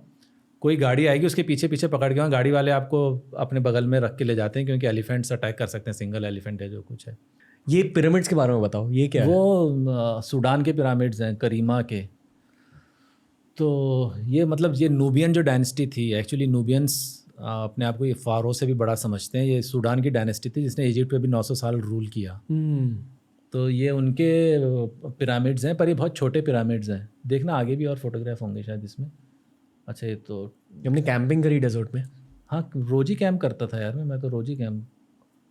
कोई गाड़ी आएगी उसके पीछे पीछे पकड़ के, वहाँ गाड़ी वाले आपको अपने बगल में रख के ले जाते हैं, क्योंकि एलिफेंट्स अटैक कर सकते हैं, सिंगल एलिफेंट है जो कुछ है। ये पिरामिड्स के बारे में बताओ, ये क्या है? वो सूडान के पिरामिड्स हैं, करीमा के। तो ये मतलब ये नूबियन जो डायनेस्टी थी, एक्चुअली नूबियंस अपने आप को ये फ़ारो से भी बड़ा समझते हैं। ये सूडान की डायनेस्टी थी जिसने इजिप्ट पे भी 900 साल रूल किया। तो ये उनके पिरामिड्स हैं, पर ये बहुत छोटे पिरामिड्स हैं। देखना आगे भी और फोटोग्राफ होंगे शायद इसमें। अच्छा, ये तो हमने कैंपिंग करी डेजर्ट में। हाँ, रोज ही कैंप करता था यार मैं तो रोज ही कैंप।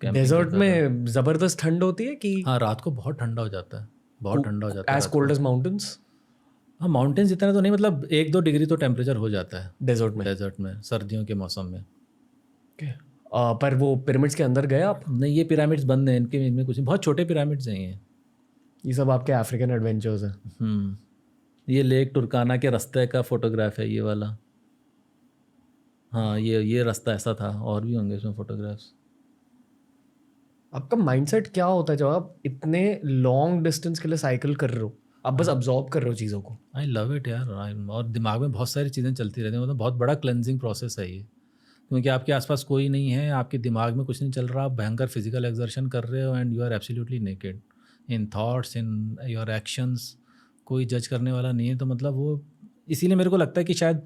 डेजर्ट में ज़बरदस्त ठंड होती है कि? हाँ, रात को बहुत ठंडा हो जाता है, बहुत ठंडा हो जाता है। As cold as mountains? हाँ, माउंटेन्स इतना तो नहीं, मतलब 1-2 डिग्री तो टेम्परेचर हो जाता है डेजर्ट में सर्दियों के मौसम में। पर वो पिरामिड्स के अंदर गए आप? नहीं, ये पिरामिड्स बंद हैं, इनमें कुछ नहीं, बहुत छोटे पिरामिड्स हैं ये सब आपके अफ्रीकन एडवेंचर्स हैं। ये लेक टुर्काना के रास्ते का फोटोग्राफ है ये वाला। हाँ, ये रास्ता ऐसा था, और भी होंगे इसमें फोटोग्राफ्स। आपका माइंडसेट क्या होता है जब आप इतने लॉन्ग डिस्टेंस के लिए साइकिल कर रहे हो? आप बस अब्जॉर्ब कर रहे हो चीज़ों को। आई लव इट यार, और दिमाग में बहुत सारी चीज़ें चलती रहती हैं, मतलब बहुत बड़ा क्लेंजिंग प्रोसेस है ये, क्योंकि आपके आसपास कोई नहीं है, आपके दिमाग में कुछ नहीं चल रहा, आप भयंकर फिजिकल एक्सर्शन कर रहे हो, and you are absolutely naked in thoughts, in your actions. कोई जज करने वाला नहीं है, तो मतलब वो इसीलिए मेरे को लगता है कि शायद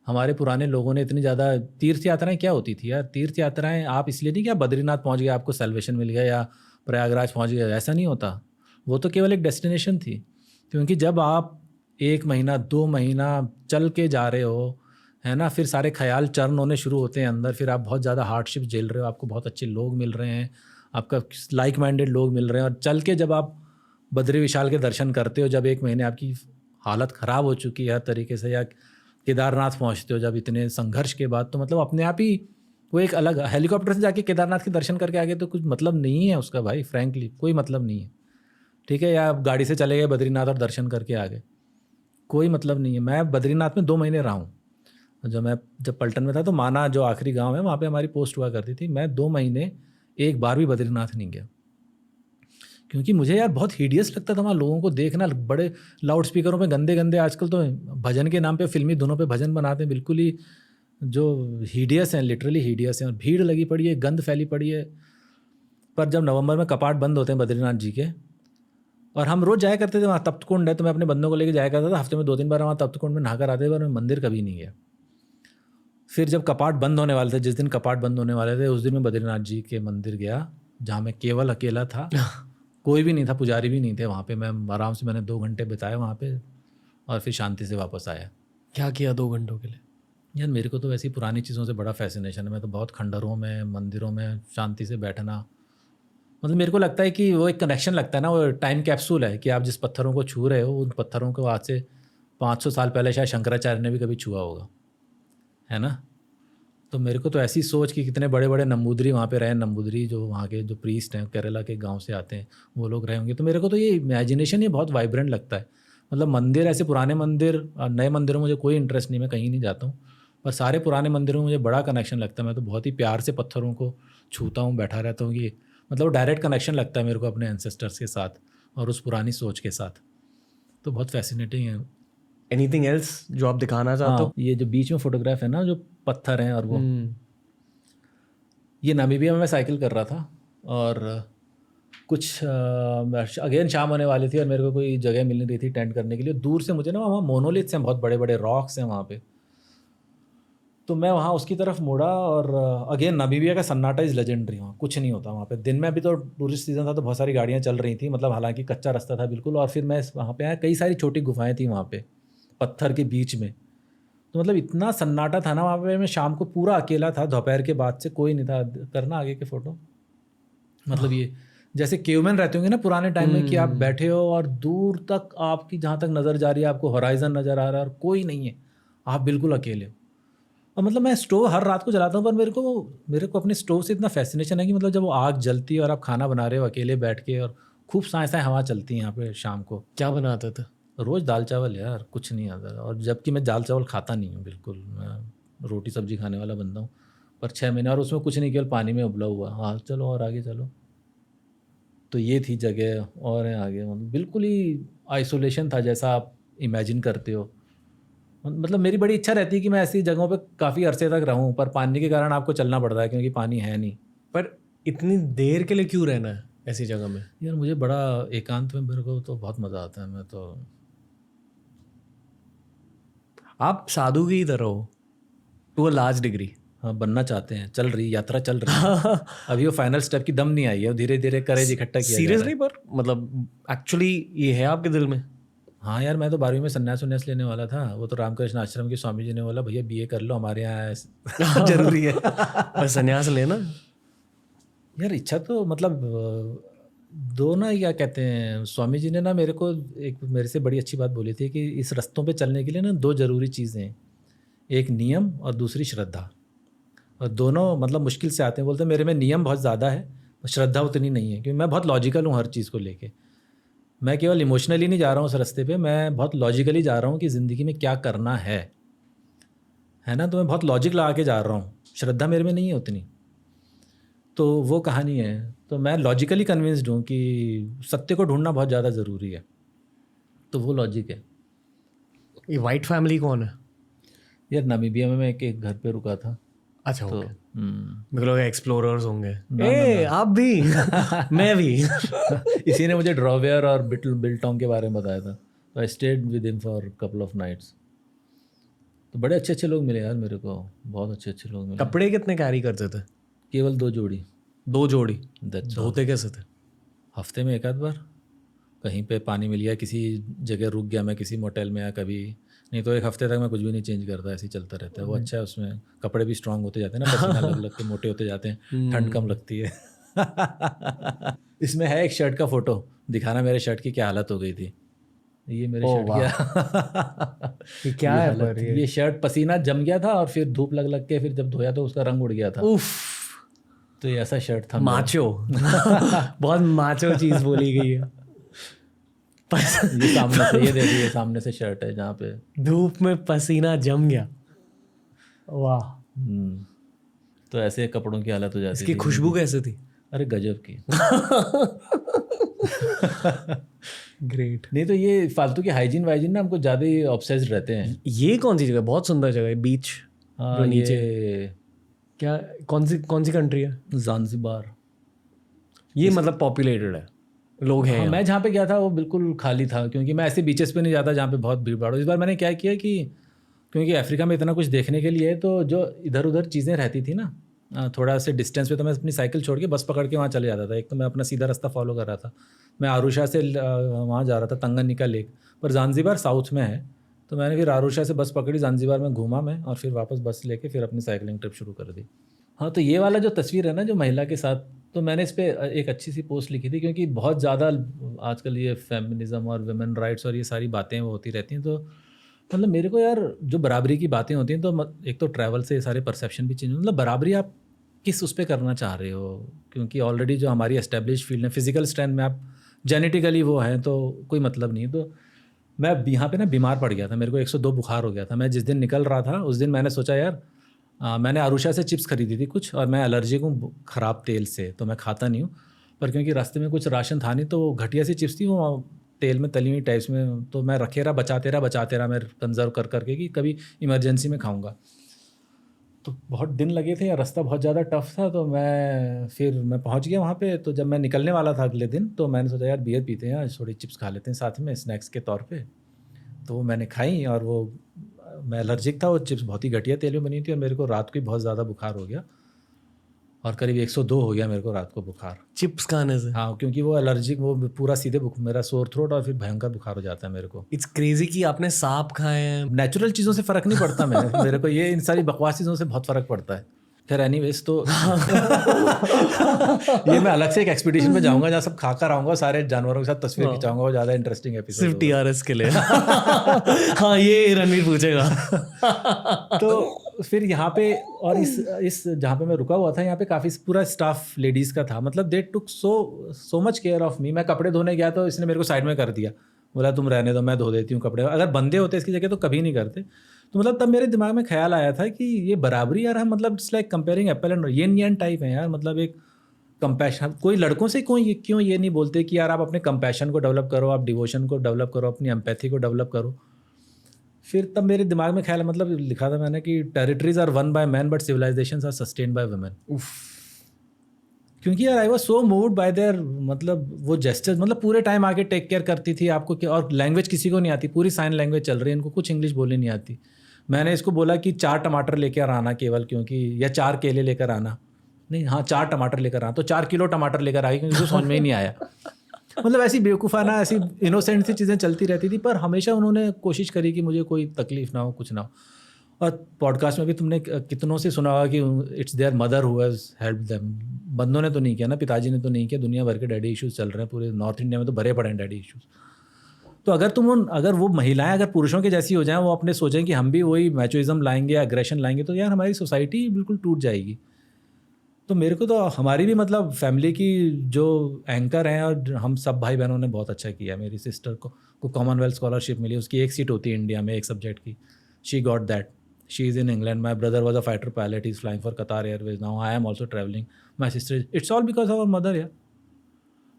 हमारे पुराने लोगों ने इतनी ज़्यादा तीर्थ यात्राएं क्या होती थी यार, तीर्थ यात्राएं आप इसलिए नहीं कि आप बद्रीनाथ पहुंच गए आपको सैल्वेशन मिल गया, या प्रयागराज पहुंच गए, ऐसा नहीं होता। वो तो केवल एक डेस्टिनेशन थी, क्योंकि जब आप 1 महीना 2 महीना चल के जा रहे हो, है ना, फिर सारे ख्याल चर्न होने शुरू होते हैं अंदर, फिर आप बहुत ज़्यादा हार्डशिप झेल रहे हो, आपको बहुत अच्छे लोग मिल रहे हैं, आपका लाइक माइंडेड लोग मिल रहे हैं, और चल के जब आप बद्री विशाल के दर्शन करते हो, जब 1 महीने आपकी हालत ख़राब हो चुकी है हर तरीके से, या केदारनाथ पहुँचते हो जब इतने संघर्ष के बाद, तो मतलब अपने आप ही वो एक अलग, हेलीकॉप्टर से जाके केदारनाथ के दर्शन करके आ गए तो कुछ मतलब नहीं है उसका भाई, फ्रैंकली कोई मतलब नहीं है, ठीक है। या आप गाड़ी से चले गए बद्रीनाथ और दर्शन करके आ गए, कोई मतलब नहीं है। मैं बद्रीनाथ में 2 महीने रहा हूँ। जब पलटन में था तो माना जो आखिरी गांव है वहाँ पे हमारी पोस्ट हुआ करती थी, मैं 2 महीने एक बार भी बद्रीनाथ नहीं गया, क्योंकि मुझे यार बहुत हीडियस लगता था वहाँ लोगों को देखना, बड़े लाउड स्पीकरों पे गंदे गंदे, आजकल तो भजन के नाम पे फिल्मी धुनों पे भजन बनाते हैं, बिल्कुल ही जो हीडियस हैं, लिटरली हीडियस हैं, और भीड़ लगी पड़ी है, गंद फैली पड़ी है। पर जब नवंबर में कपाट बंद होते हैं बद्रीनाथ जी के, और हम रोज़ जाया करते थे वहाँ, तप्तकुंड है तो मैं अपने बंदों को लेके जाया करता था, हफ्ते में 2-3 बार वहाँ तप्तकुंड में नहाकर आते थे, पर मैं मंदिर कभी नहीं गया। फिर जब कपाट बंद होने वाले थे, जिस दिन कपाट बंद होने वाले थे उस दिन मैं बद्रीनाथ जी के मंदिर गया, जहाँ मैं केवल अकेला था, कोई भी नहीं था, पुजारी भी नहीं थे वहाँ पे। मैं आराम से मैंने 2 घंटे बिताए वहाँ पे, और फिर शांति से वापस आया। क्या किया 2 घंटों के लिए? यार मेरे को तो वैसी पुरानी चीज़ों से बड़ा फैसिनेशन है, मैं तो बहुत खंडरों में, मंदिरों में शांति से बैठना, मतलब मेरे को लगता है कि वो एक कनेक्शन लगता है ना, वो टाइम कैप्सूल है कि आप जिस पत्थरों को छू रहे हो उन पत्थरों को आज से 500 साल पहले शायद शंकराचार्य ने भी कभी छुआ होगा, है ना। तो मेरे को तो ऐसी सोच कि कितने बड़े बड़े नंबूदरी वहाँ पे रहे, नंबूदरी जो वहाँ के जो प्रीस्ट हैं केरला के गांव से आते हैं, वो लोग रहे होंगे, तो मेरे को तो ये इमेजिनेशन ही बहुत वाइब्रेंट लगता है। मतलब मंदिर, ऐसे पुराने मंदिर, नए मंदिरों में मुझे कोई इंटरेस्ट नहीं, मैं कहीं नहीं जाता हूँ, पर सारे पुराने मंदिरों में मुझे बड़ा कनेक्शन लगता है। मैं तो बहुत ही प्यार से पत्थरों को छूता हूँ, बैठा रहता हूँ, कि मतलब डायरेक्ट कनेक्शन लगता है मेरे को अपने एंसेस्टर्स के साथ और उस पुरानी सोच के साथ, तो बहुत फैसिनेटिंग है। एनीथिंग एल्स जो आप दिखाना चाहते हो? ये जो बीच में फोटोग्राफ है ना, जो पत्थर हैं, और वो ये नामीबिया में मैं साइकिल कर रहा था, और कुछ अगेन शाम होने वाली थी और मेरे को कोई जगह मिल नहीं रही थी टेंट करने के लिए। दूर से मुझे ना वहाँ मोनोलिथ्स हैं, बहुत बड़े बड़े रॉक्स हैं वहाँ पे, तो मैं वहाँ उसकी तरफ मुड़ा, और अगेन नामीबिया का सन्नाटा इज़ लेजेंडरी, वहाँ कुछ नहीं होता वहाँ पे। दिन में अभी तो टूरिस्ट सीजन था तो बहुत सारी गाड़ियाँ चल रही थी, मतलब हालांकि कच्चा रास्ता था बिल्कुल, और फिर मैं वहाँ पे आया, कई सारी छोटी गुफाएँ थी वहाँ पे पत्थर के बीच में, तो मतलब इतना सन्नाटा था ना वहाँ पे। मैं शाम को पूरा अकेला था, दोपहर के बाद से कोई नहीं था। करना आगे के फ़ोटो, मतलब ये जैसे केवमैन रहते होंगे ना पुराने टाइम में, कि आप बैठे हो और दूर तक आपकी जहाँ तक नज़र जा रही है आपको हॉराइजन नज़र आ रहा है और कोई नहीं है, आप बिल्कुल अकेले हो। और मतलब मैं स्टोव हर रात को जलाता हूँ, पर मेरे को अपने स्टोव से इतना फैसिनेशन है कि मतलब जब वो आग जलती है और आप खाना बना रहे हो अकेले बैठ के, और खूब साए साए हवा चलती है यहाँ पे शाम को। क्या बनाते थे? रोज़ दाल चावल यार, कुछ नहीं आता। और जबकि मैं दाल चावल खाता नहीं हूँ बिल्कुल, मैं रोटी सब्जी खाने वाला बंदा हूँ, पर 6 महीने और उसमें कुछ नहीं, केवल पानी में उबला हुआ। हाँ चलो और आगे चलो। तो ये थी जगह, और है आगे, मतलब बिल्कुल ही आइसोलेशन था जैसा आप इमेजिन करते हो। मतलब मेरी बड़ी इच्छा रहती है कि मैं ऐसी जगहों पे काफ़ी अरसे तक रहूं, पर पानी के कारण आपको चलना पड़ता है क्योंकि पानी है नहीं। पर इतनी देर के लिए क्यों रहना है ऐसी जगह में? यार मुझे बड़ा एकांत में, मेरे को तो बहुत मज़ा आता है। मैं तो, आप साधु की तरह हो टू अ लार्ज डिग्री। हाँ बनना चाहते हैं, चल रही यात्रा चल रही है। अभी वो फाइनल स्टेप की दम नहीं आई है, धीरे धीरे करेज इकट्ठा किया जा रहा है। सीरियसली? पर मतलब एक्चुअली ये है आपके दिल में? हाँ यार, मैं तो 12वीं में संन्यास लेने वाला था। वो तो रामकृष्ण आश्रम के स्वामी जी ने बोला भैया बीए कर लो, हमारे यहाँ जरूरी है पर संन्यास लेना। यार इच्छा तो मतलब दो ना, क्या कहते हैं, स्वामी जी ने ना मेरे को एक मेरे से बड़ी अच्छी बात बोली थी कि इस रस्तों पे चलने के लिए ना 2 ज़रूरी चीज़ें हैं, एक नियम और दूसरी श्रद्धा। और दोनों मतलब मुश्किल से आते हैं। बोलते हैं मेरे में नियम बहुत ज़्यादा है, श्रद्धा उतनी नहीं है, क्योंकि मैं बहुत लॉजिकल हूँ हर चीज़ को लेके। मैं केवल इमोशनली नहीं जा रहा हूँ उस रास्ते पे, मैं बहुत लॉजिकली जा रहा हूँ कि ज़िंदगी में क्या करना है ना। तो मैं बहुत लॉजिक लगा के जा रहा हूँ, श्रद्धा मेरे में नहीं है उतनी। तो वो कहानी है। तो मैं लॉजिकली कन्विंस्ड हूँ कि सत्य को ढूंढना बहुत ज़्यादा ज़रूरी है, तो वो लॉजिक है। ये वाइट फैमिली कौन है? यार नामीबिया में मैं एक घर पे रुका था। अच्छा, तो मेरे को लगा एक्सप्लोरर्स होंगे। आप भी मैं भी इसी ने मुझे ड्रॉवेयर और बिल्टॉन्ग के बारे में बताया था, तो I stayed with him for couple of nights. तो बड़े अच्छे अच्छे लोग मिले यार मेरे को, बहुत अच्छे अच्छे लोग मिले। कपड़े कितने कैरी करते थे? केवल 2 जोड़ी। 2 जोड़ी? धोते कैसे थे? हफ्ते में 1 आध बार कहीं पे पानी मिल गया, किसी जगह रुक गया मैं किसी मोटेल में, या कभी नहीं तो एक हफ्ते तक मैं कुछ भी नहीं चेंज करता, ऐसे ही चलता रहता है वो। अच्छा है, उसमें कपड़े भी स्ट्रांग होते जाते हैं ना, पसीना लग लग के मोटे होते जाते हैं, ठंड कम लगती है। इसमें है एक शर्ट का फोटो, दिखाना मेरे शर्ट की क्या हालत हो गई थी। ये मेरे शर्ट की ये क्या ये है हालत पर थी। ये शर्ट पसीना जम गया था और फिर धूप लग लग के फिर जब धोया तो उसका रंग उड़ गया था। उफ, तो ये ऐसा शर्ट था मेरा। माचो। बहुत माचो चीज बोली गई है। ये सामने से, ये देखिए, ये सामने से शर्ट है जहाँ पे धूप में पसीना जम गया। वाह, तो ऐसे कपड़ों की हालत हो जाती इसकी थी। खुशबू कैसे थी? अरे गजब की। ग्रेट। नहीं तो ये फालतू की हाइजीन वाइजीन ना हमको ज़्यादा ही ऑब्सेस्ड रहते हैं। ये कौन सी जगह? बहुत सुंदर जगह है, बीच जो नीचे। ये क्या, कौन सी कंट्री है? ज़ांज़िबार। ये मतलब पॉपुलेटेड है, लोग हैं हाँ, यहाँ। मैं जहाँ पे गया था वो बिल्कुल खाली था, क्योंकि मैं ऐसे बीचेस पे नहीं जाता जहाँ पे बहुत भीड़ भाड़ हो। इस बार मैंने क्या किया कि क्योंकि अफ्रीका में इतना कुछ देखने के लिए है, तो जो इधर उधर चीज़ें रहती थी ना थोड़ा से डिस्टेंस पे, तो मैं अपनी साइकिल छोड़ के बस पकड़ के वहाँ चले जाता था। एक तो मैं अपना सीधा रास्ता फॉलो कर रहा था, मैं आरुशा से वहाँ जा रहा था, तंगनिका लेक, पर ज़ांज़िबार साउथ में है। तो मैंने फिर आरुशा से बस पकड़ी, ज़ांज़िबार में घूमा मैं, और फिर वापस बस लेके फिर अपनी साइकिलिंग ट्रिप शुरू कर दी। हाँ, तो ये वाला जो तस्वीर है ना जो महिला के साथ, तो मैंने इस पर एक अच्छी सी पोस्ट लिखी थी, क्योंकि बहुत ज़्यादा आजकल ये फेमिनिज़म और वुमेन राइट्स और ये सारी बातें वो होती रहती हैं। तो मतलब मेरे को यार जो बराबरी की बातें होती हैं, तो एक तो ट्रैवल से सारे परसेप्शन भी चेंज, मतलब बराबरी आप किस उस पर करना चाह रहे हो, क्योंकि ऑलरेडी जो हमारी एस्टेब्लिश फील्ड है, फिजिकल स्ट्रेंथ में आप जेनेटिकली वो हैं तो कोई मतलब नहीं है। तो मैं यहाँ पे ना बीमार पड़ गया था, मेरे को 102 बुखार हो गया था। मैं जिस दिन निकल रहा था उस दिन मैंने सोचा यार मैंने आरुषा से चिप्स खरीदी थी कुछ, और मैं एलर्जिक हूँ ख़राब तेल से, तो मैं खाता नहीं हूँ, पर क्योंकि रास्ते में कुछ राशन था नहीं, तो वो घटिया सी चिप्स थी, वो तेल में तली हुई टाइप्स में, तो मैं रखे रहा, बचाते रहा मैं कंजर्व कर करके कि कभी इमरजेंसी में खाऊंगा। तो बहुत दिन लगे थे, रास्ता बहुत ज़्यादा टफ था, तो मैं पहुंच गया वहाँ पे। तो जब मैं निकलने वाला था अगले दिन, तो मैंने सोचा यार बियर पीते हैं, आज थोड़ी चिप्स खा लेते हैं साथ में स्नैक्स के तौर पे। तो वो मैंने खाई, और वो मैं एलर्जिक था, वो चिप्स बहुत ही घटिया तेल में बनी थी, और मेरे को रात को ही बहुत ज़्यादा बुखार हो गया, और करीब 102 हो गया मेरे को रात को बुखार चिप्स खाने से? हाँ, क्योंकि वो एलर्जिक, वो पूरा सीधे मेरा सोर थ्रोट और फिर भयंकर बुखार हो जाता है मेरे को। इट्स क्रेजी कि आपने सांप खाए हैं। नेचुरल चीज़ों से फ़र्क नहीं पड़ता मेरे को ये इन सारी बकवास चीज़ों से बहुत फ़र्क पड़ता है। खैर एनीवेज, तो ये मैं अलग से एक एक्सपीडिशन में जाऊंगा जहाँ सब खाकर आऊंगा, सारे जानवरों के साथ तस्वीर खिंचाऊंगा, वो ज़्यादा इंटरेस्टिंग एपिसोड सिर्फ TRS के लिए। हाँ, ये रणवीर पूछेगा। तो फिर यहाँ पे, और इस जहाँ पे मैं रुका हुआ था, यहाँ पे काफ़ी पूरा स्टाफ लेडीज़ का था, मतलब they took so much care of me. मैं कपड़े धोने गया तो इसने मेरे को साइड में कर दिया, बोला तुम रहने दो, मैं धो देती हूँ कपड़े। अगर बंदे होते इसकी जगह तो कभी नहीं करते। तो मतलब तब मेरे दिमाग में ख्याल आया था कि ये बराबरी यार, हम मतलब it's like comparing Apple and yen yen type है यार। मतलब एक कंपैशन, कोई लड़कों से क्यों ये नहीं बोलते कि यार आप अपने कंपैशन को डेवलप करो, आप डिवोशन को डेवलप करो, अपनी एम्पैथी को डेवलप करो। फिर तब मेरे दिमाग में ख्याल, मतलब लिखा था मैंने कि territories are won by man but civilisations are sustained by women. क्योंकि यार I was so moved by their, मतलब वो जेस्चर्स, मतलब पूरे टाइम आके टेक केयर करती थी आपको, और लैंग्वेज किसी को नहीं आती, पूरी साइन लैंग्वेज चल रही है, इनको कुछ इंग्लिश बोलनी नहीं आती। मैंने इसको बोला कि 4 टमाटर लेकर आना केवल, क्योंकि या 4 केले लेकर आना, नहीं हाँ 4 टमाटर लेकर आना, तो 4 किलो टमाटर लेकर आई, क्योंकि उसको समझ में ही नहीं आया। मतलब ऐसी बेवकूफ़ाना, ऐसी इनोसेंट सी चीज़ें चलती रहती थी, पर हमेशा उन्होंने कोशिश करी कि मुझे कोई तकलीफ ना हो, कुछ ना हो। और पॉडकास्ट में भी तुमने कितनों से सुना होगा कि it's there mother who has help them. बंदों ने तो नहीं किया ना, पिताजी ने तो नहीं किया, दुनिया भर के डैडी इश्यूज़ चल रहे हैं, पूरे नॉर्थ इंडिया में तो भरे पड़े हैं डैडी इश्यूज़। तो अगर वो महिलाएं अगर पुरुषों के जैसी हो जाएं, वो अपने सोचें कि हम भी वही मैचोइज्म लाएंगे, एग्रेशन लाएंगे, तो यार हमारी सोसाइटी बिल्कुल टूट जाएगी। तो मेरे को तो हमारी भी मतलब फैमिली की जो एंकर हैं, और हम सब भाई बहनों ने बहुत अच्छा किया। मेरी सिस्टर को कॉमनवेल्थ स्कॉलरशिप मिली, उसकी 1 सीट होती है इंडिया में एक सब्जेक्ट की, she got that, she is in England, my brother was a fighter pilot, he is flying for Qatar Airways now, I am also travelling, my sister, it's all because of our mother यार।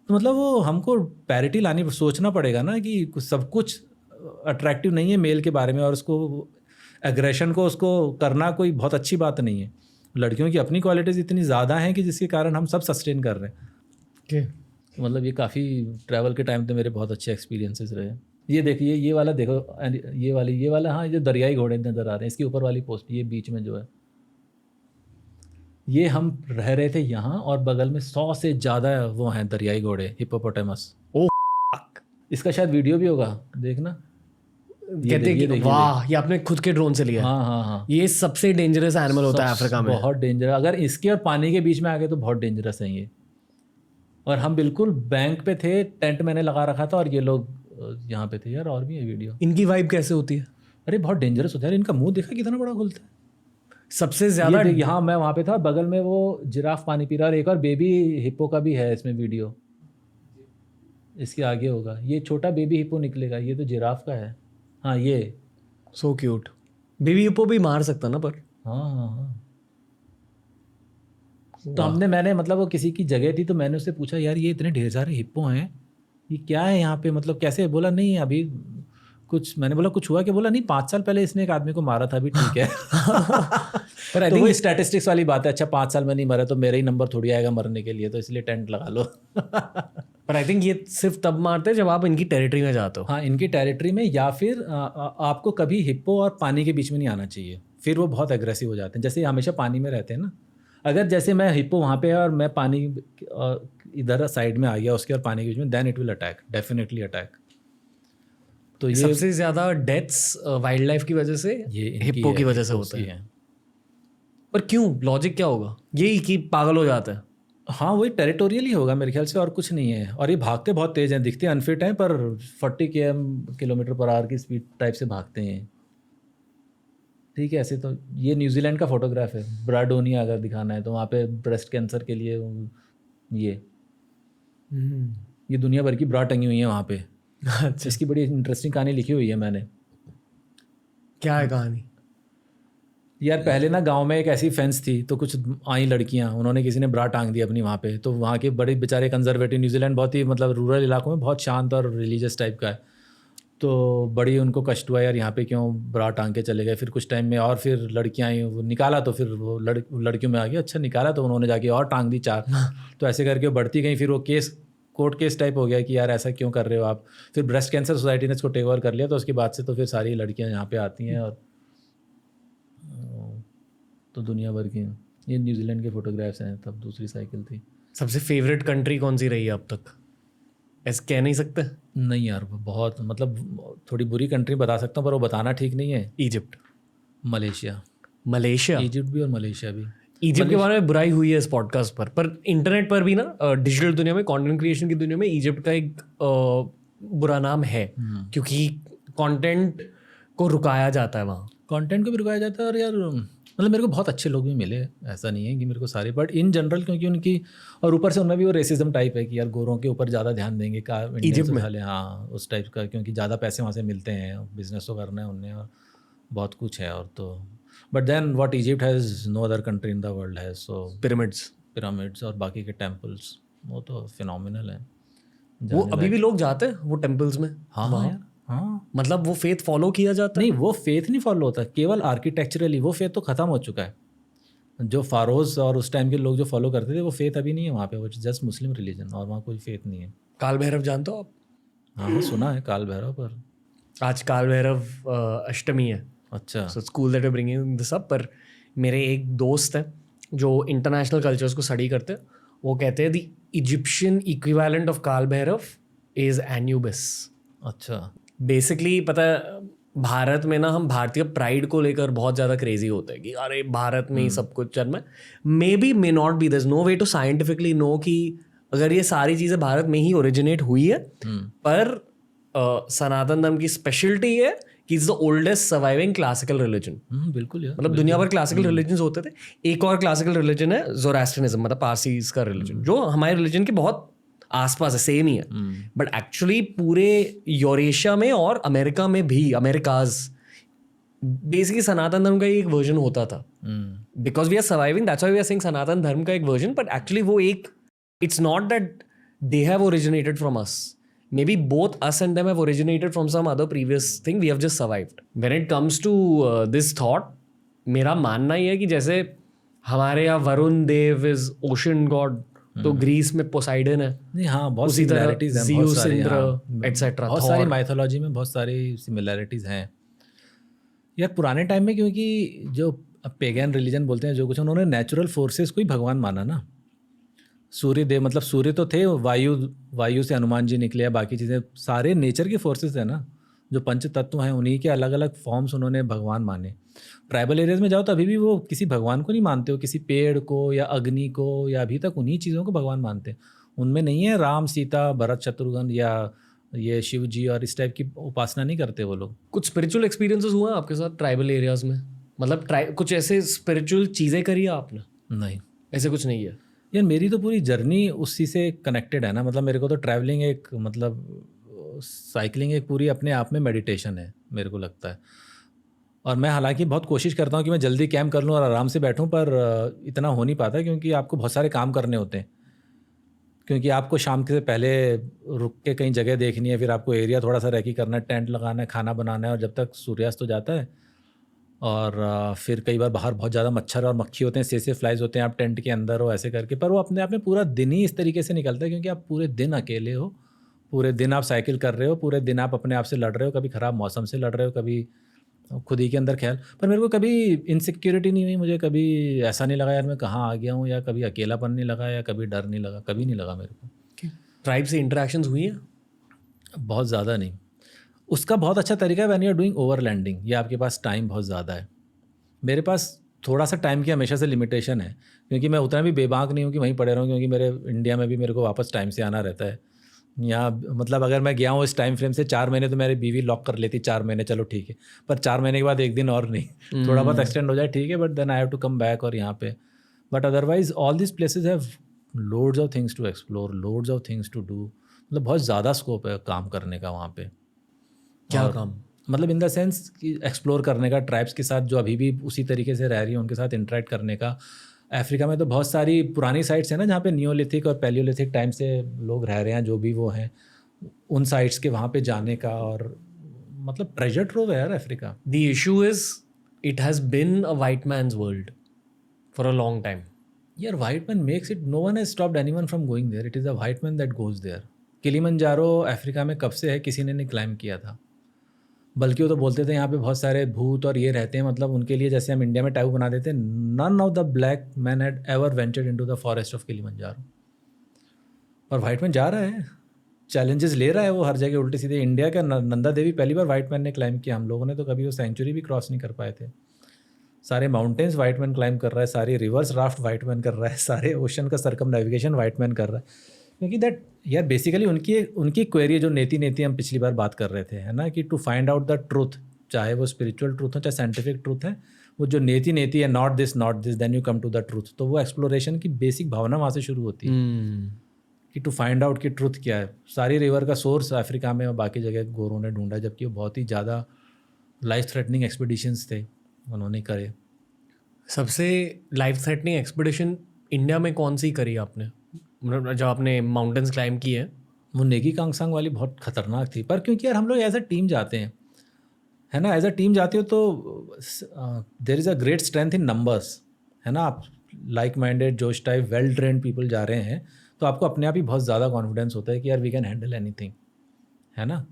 तो मतलब वो हमको parity लानी, सोचना पड़ेगा ना कि सब कुछ अट्रैक्टिव नहीं है मेल के बारे में, और उसको एग्रेशन को उसको करना कोई बहुत अच्छी बात नहीं है। लड़कियों की अपनी क्वालिटीज़ इतनी ज़्यादा हैं कि जिसके कारण हम सब सस्टेन कर रहे हैं। मतलब ये काफ़ी ट्रैवल के टाइम पे मेरे बहुत अच्छे एक्सपीरियंसेस रहे। ये देखिए, ये वाला देखो, ये वाला हाँ, ये दरियाई घोड़े नज़र आ रहे हैं, इसकी ऊपर वाली पोस्ट, ये बीच में जो है, ये हम रह रहे थे यहाँ, और बगल में 100 से ज़्यादा वो हैं दरियाई घोड़े, हिप्पोपोटामस। ओह, इसका शायद वीडियो भी होगा, देखना। कहते हैं कि वाह ये आपने खुद के ड्रोन से लिया है। हाँ हाँ हाँ, ये सबसे डेंजरस एनिमल होता है अफ्रीका में। बहुत डेंजरस, अगर इसके और पानी के बीच में आ गए तो बहुत डेंजरस है ये। और हम बिल्कुल बैंक पे थे, टेंट मैंने लगा रखा था और ये लोग यहाँ पे थे यार। और भी है वीडियो। इनकी वाइब कैसे होती है? अरे बहुत डेंजरस होता है। इनका मुंह देखा कितना बड़ा खुलता है। सबसे ज्यादा यहाँ मैं वहाँ पे था, बगल में वो जिराफ पानी पी रहा है और एक और बेबी हिप्पो का भी है इसमें वीडियो। इसके आगे होगा, ये छोटा बेबी हिप्पो निकलेगा, ये तो जिराफ का है। हाँ ये सो क्यूट। बेबी हिप्पो भी मार सकता ना, पर हाँ हाँ हाँ। तो मैंने मतलब वो किसी की जगह थी तो मैंने उससे पूछा यार ये इतने ढेर सारे हिप्पो हैं, ये क्या है यहाँ पे, मतलब कैसे? बोला नहीं अभी कुछ। मैंने बोला कुछ हुआ क्या? बोला नहीं 5 साल पहले इसने एक आदमी को मारा था, अभी ठीक है। पर आई तो थिंक वो स्टैटिस्टिक्स वाली बात है। अच्छा 5 साल में नहीं मरा तो मेरा ही नंबर थोड़ी आएगा मरने के लिए, तो इसलिए टेंट लगा लो। पर आई थिंक ये सिर्फ तब मारते हैं जब आप इनकी टेरिटरी में जाते हो। हाँ इनकी टेरिटरी में, या फिर आपको कभी हिप्पो और पानी के बीच में नहीं आना चाहिए, फिर वो बहुत एग्रेसिव हो जाते हैं। जैसे हमेशा पानी में रहते हैं ना, अगर जैसे मैं हिप्पो वहाँ पे है और मैं पानी इधर साइड में आ गया उसके और पानी के बीच में, then it will attack, definitely attack. तो ये सबसे ज्यादा डेथ्स वाइल्ड लाइफ की वजह से, ये हिप्पो की वजह से होता है। पर क्यों? लॉजिक क्या होगा? यही कि पागल हो जाता है। हाँ वही टेरिटोरियल ही होगा मेरे ख्याल से, और कुछ नहीं है। और ये भागते बहुत तेज हैं, दिखते अनफिट हैं पर 40 किलोमीटर पर आवर की स्पीड टाइप से भागते हैं। ठीक है। ऐसे तो ये न्यूजीलैंड का फोटोग्राफ है, ब्राडोनिया अगर दिखाना है तो, वहाँ पे ब्रेस्ट कैंसर के लिए ये दुनिया भर की ब्रा टंगी हुई है वहाँ पे। अच्छा, इसकी बड़ी इंटरेस्टिंग कहानी लिखी हुई है मैंने। क्या है कहानी? यार पहले ना गांव में एक ऐसी फेंस थी, तो कुछ आई लड़कियां, उन्होंने किसी ने ब्रा टांग दी अपनी वहाँ पे। तो वहाँ के बड़े बेचारे कंजर्वेटिव, न्यूजीलैंड बहुत ही मतलब रूरल इलाकों में बहुत शांत और रिलीजियस टाइप का है, तो बड़ी उनको कष्ट हुआ यार यहाँ पे क्यों ब्रा टांग के चले गए। फिर कुछ टाइम में और फिर लड़कियाँ आई, वो निकाला तो फिर वो लड़कियों में आ गया। अच्छा निकाला तो उन्होंने जाके और टांग दी 4। तो ऐसे करके बढ़ती गई। फिर वो कोर्ट केस टाइप हो गया कि यार ऐसा क्यों कर रहे हो आप। फिर ब्रेस्ट कैंसर सोसाइटी ने इसको टेक ओवर कर लिया। तो उसके बाद से तो फिर सारी लड़कियाँ यहाँ पे आती हैं, और तो दुनिया भर की। ये न्यूजीलैंड के फोटोग्राफ्स हैं, तब दूसरी साइकिल थी। सबसे फेवरेट कंट्री कौन सी रही है अब तक? ऐसे कह नहीं सकते? नहीं यार बहुत, मतलब थोड़ी बुरी कंट्री बता सकता हूँ पर वो बताना ठीक नहीं है। Egypt, Malaysia. मलेशिया, इजिप्ट भी और मलेशिया भी। इजिप्ट के बारे में बुराई हुई है इस पॉडकास्ट पर इंटरनेट पर भी ना, डिजिटल दुनिया में, कंटेंट क्रिएशन की दुनिया में इजिप्ट का एक बुरा नाम है, क्योंकि कंटेंट को रुकाया जाता है वहाँ। कंटेंट को भी रुकाया जाता है। और यार मतलब मेरे को बहुत अच्छे लोग भी मिले, ऐसा नहीं है कि मेरे को सारे, बट इन जनरल क्योंकि उनकी, और ऊपर से उनमें भी वो रेसिज्म टाइप है कि यार गोरों के ऊपर ज़्यादा ध्यान देंगे का इजिप्ट में। हाँ उस टाइप का, क्योंकि ज़्यादा पैसे वहाँ से मिलते हैं, बिजनेस तो करना है उन्हें और बहुत कुछ है। और तो but then what Egypt has no other country in the world है, सो पिरामिड्स और बाकी के टेम्पल्स, वो तो फिनोमिनल है। वो अभी भी लोग जाते हैं वो टेम्पल्स में? हाँ यार हाँ, मतलब वो फेथ फॉलो किया जाता है? नहीं वो फेथ नहीं फॉलो होता, केवल आर्किटेक्चरली वो फेथ तो ख़त्म हो चुका है। जो फारोज और उस टाइम के लोग जो फॉलो करते थे वो फेथ अभी नहीं है वहाँ पे, वो जस्ट मुस्लिम रिलीजन, और वहाँ कोई फेथ नहीं है। काल भैरव जानते हो आप? हाँ सुना है काल भैरव, पर आज काल भैरव अष्टमी है। अच्छा so school that we bringing this up. पर मेरे एक दोस्त हैं जो इंटरनेशनल कल्चर्स को स्टडी करते हैं, वो कहते हैं द इजिप्शियन इक्विवेलेंट ऑफ काल भैरव इज एन्यूबिस। अच्छा बेसिकली पता है, भारत में ना हम भारतीय प्राइड को लेकर बहुत ज़्यादा क्रेजी होते हैं कि अरे भारत में ही सब कुछ चल में। Maybe may not be, there is no way to scientifically know कि अगर ये सारी चीज़ें भारत में ही ओरिजिनेट हुई है। पर सनातन धर्म की स्पेशलिटी है कि it's the oldest surviving classical religion. बिल्कुल यार, मतलब दुनिया भर क्लासिकल रिलीजन्स होते थे। एक और क्लासिकल रिलीजन है ज़ोरास्ट्रियनिज्म, मतलब पारसीज का रिलीजन, जो हमारे रिलीजन के बहुत आसपास है, सेम ही है। बट एक्चुअली पूरे यूरेशिया में और अमेरिका में भी, अमेरिकाज बेसिकली सनातन धर्म का एक वर्जन होता था। Because we are surviving, that's why we are saying Sanatan Dharma का एक वर्जन। बट एक्चुअली वो एक, it's not that they have originated from us, maybe both us and them have originated from some other previous thing, we have just survived. When it comes to this thought, मेरा मानना ही है कि जैसे हमारे यहाँ Varun Dev is ocean god, तो Greece में पोसाइडन है। नहीं हाँ बहुत उसी तरह सिमिलैरिटीज हैं, ज़ीउस, बहुत सारी, इंद्र, हाँ, एटसेट्रा, बहुत सारी माइथोलॉजी में बहुत सारी सिमिलैरिटीज हैं यार। पुराने टाइम में क्योंकि जो पेगन रिलीजन बोलते हैं जो कुछ, उन्होंने नेचुरल फोर्सेस को ही भगवान माना ना। सूर्य देव, मतलब सूर्य तो थे, वायु से हनुमान जी निकले, बाकी चीज़ें सारे नेचर के फोर्सेस है ना। जो पंच तत्व हैं उन्हीं के अलग अलग फॉर्म्स उन्होंने भगवान माने। ट्राइबल एरियाज में जाओ तो अभी भी वो किसी भगवान को नहीं मानते हो, किसी पेड़ को या अग्नि को, या अभी तक उन्हीं चीज़ों को भगवान मानते हैं। उनमें नहीं है राम सीता भरत शत्रुघ्न या ये शिव जी और इस टाइप की उपासना नहीं करते वो लोग। कुछ स्पिरिचुअल एक्सपीरियंसेस हुआ आपके साथ ट्राइबल एरियाज में? मतलब कुछ ऐसे स्पिरिचुअल चीज़ें करी है आपने? नहीं, ऐसे कुछ नहीं है यार। मेरी तो पूरी जर्नी उसी से कनेक्टेड है ना। मतलब मेरे को तो ट्रैवलिंग एक, मतलब साइकिलिंग एक पूरी अपने आप में मेडिटेशन है, मेरे को लगता है। और मैं हालांकि बहुत कोशिश करता हूँ कि मैं जल्दी कैंप कर लूँ और आराम से बैठूँ, पर इतना हो नहीं पाता क्योंकि आपको बहुत सारे काम करने होते हैं। क्योंकि आपको शाम के पहले रुक के कहीं जगह देखनी है, फिर आपको एरिया थोड़ा सा रेकी करना है, टेंट लगाना है, खाना बनाना है, और जब तक सूर्यास्त हो जाता है। और फिर कई बार बाहर बहुत ज़्यादा मच्छर और मक्खी होते हैं, से फ्लाइज होते हैं, आप टेंट के अंदर हो ऐसे करके। पर वो अपने आप में पूरा दिन ही इस तरीके से निकलता है क्योंकि आप पूरे दिन अकेले हो, पूरे दिन आप साइकिल कर रहे हो, पूरे दिन आप अपने आप से लड़ रहे हो, कभी ख़राब मौसम से लड़ रहे हो, कभी खुद ही के अंदर ख्याल। पर मेरे को कभी इनसिक्योरिटी नहीं हुई, मुझे कभी ऐसा नहीं लगा यार मैं कहाँ आ गया हूँ, या कभी अकेलापन नहीं लगा, या कभी डर नहीं लगा, कभी नहीं लगा मेरे को। ट्राइब से इंटरेक्शंस हुई हैं? बहुत ज़्यादा नहीं। उसका बहुत अच्छा तरीका है when you are doing overlanding, या आपके पास टाइम बहुत ज़्यादा है। मेरे पास थोड़ा सा टाइम की हमेशा से लिमिटेशन है, क्योंकि मैं उतना भी बेबाक नहीं हूँ कि वहीं पड़े रहूँ, क्योंकि मेरे इंडिया में भी मेरे को वापस टाइम से आना रहता है। यहाँ मतलब अगर मैं गया हूँ इस टाइम फ्रेम से 4 महीने, तो मेरी बीवी लॉक कर लेती 4 महीने, चलो ठीक है। पर 4 महीने के बाद एक दिन और नहीं, थोड़ा बहुत एक्सटेंड हो जाए ठीक है, but then I have to come back. और यहाँ पे but otherwise all this places have loads of things to explore, loads of things to do. मतलब बहुत ज़्यादा स्कोप है काम करने का वहाँ पे। क्या काम? मतलब इन द सेंस कि एक्सप्लोर करने का, ट्राइब्स के साथ जो अभी भी उसी तरीके से रह रही है उनके साथ इंटरेक्ट करने का। अफ्रीका में तो बहुत सारी पुरानी साइट्स हैं ना जहाँ पे नियोलिथिक और पैलियोलिथिक टाइम से लोग रह रहे हैं, जो भी वो हैं, उन साइट्स के वहाँ पे जाने का। और मतलब ट्रेजर ट्रोव है यार Africa. The issue is it has been a white man's world for a long time. यार white man makes it, no one has stopped anyone from going there, it is a white man that goes there. Kilimanjaro Africa में कब से है, किसी ने नहीं climb किया था। बल्कि वो तो बोलते थे यहाँ पे बहुत सारे भूत और ये रहते हैं, मतलब उनके लिए जैसे हम इंडिया में टैबू बना देते हैं। None of the black man had ever ventured into the forest of Kilimanjaro. और वाइट मैन जा रहा है, चैलेंजेस ले रहा है वो हर जगह उल्टे सीधे। इंडिया का नंदा देवी पहली बार वाइट मैन ने क्लाइम किया, हम लोगों ने तो कभी वो सेंचुरी भी क्रॉस नहीं कर पाए थे। सारे माउंटेन्स वाइट मैन क्लाइम कर रहा है, सारे रिवर्स राफ्ट वाइट मैन कर रहा है, सारे ओशन का सर्कम नेविगेशन वाइट मैन कर रहा है। क्योंकि दैट यार बेसिकली उनकी क्वेरी जो नेति हम पिछली बार बात कर रहे थे, है ना, कि to find out the truth, चाहे वो स्पिरिचुअल ट्रूथ हो चाहे साइंटिफिक ट्रूथ है, वो जो नेति है, not this then you come to the truth. तो वो एक्सप्लोरेशन की बेसिक भावना वहाँ से शुरू होती है कि टू फाइंड आउट कि ट्रूथ क्या है। सारी रिवर का सोर्स अफ्रीका में और बाकी जगह गोरों ने ढूंढा, जबकि वो बहुत ही ज़्यादा लाइफ थ्रेटनिंग एक्सपीडिशंस थे उन्होंने करे। सबसे लाइफ थ्रेटनिंग एक्सपीडिशन इंडिया में कौन सी करी आपने, मतलब जब आपने माउंटेन्स क्लाइम की है? वो नेगी कांगसांग वाली बहुत खतरनाक थी। पर क्योंकि यार हम लोग एज अ टीम जाते हैं, है ना, एज अ टीम जाते हो तो there is a great strength in numbers, है ना। आप लाइक माइंडेड जोश टाइप वेल ट्रेंड पीपल जा रहे हैं, तो आपको अपने आप ही बहुत ज़्यादा कॉन्फिडेंस होता है कि यार वी कैन हैंडल एनीथिंग, है ना।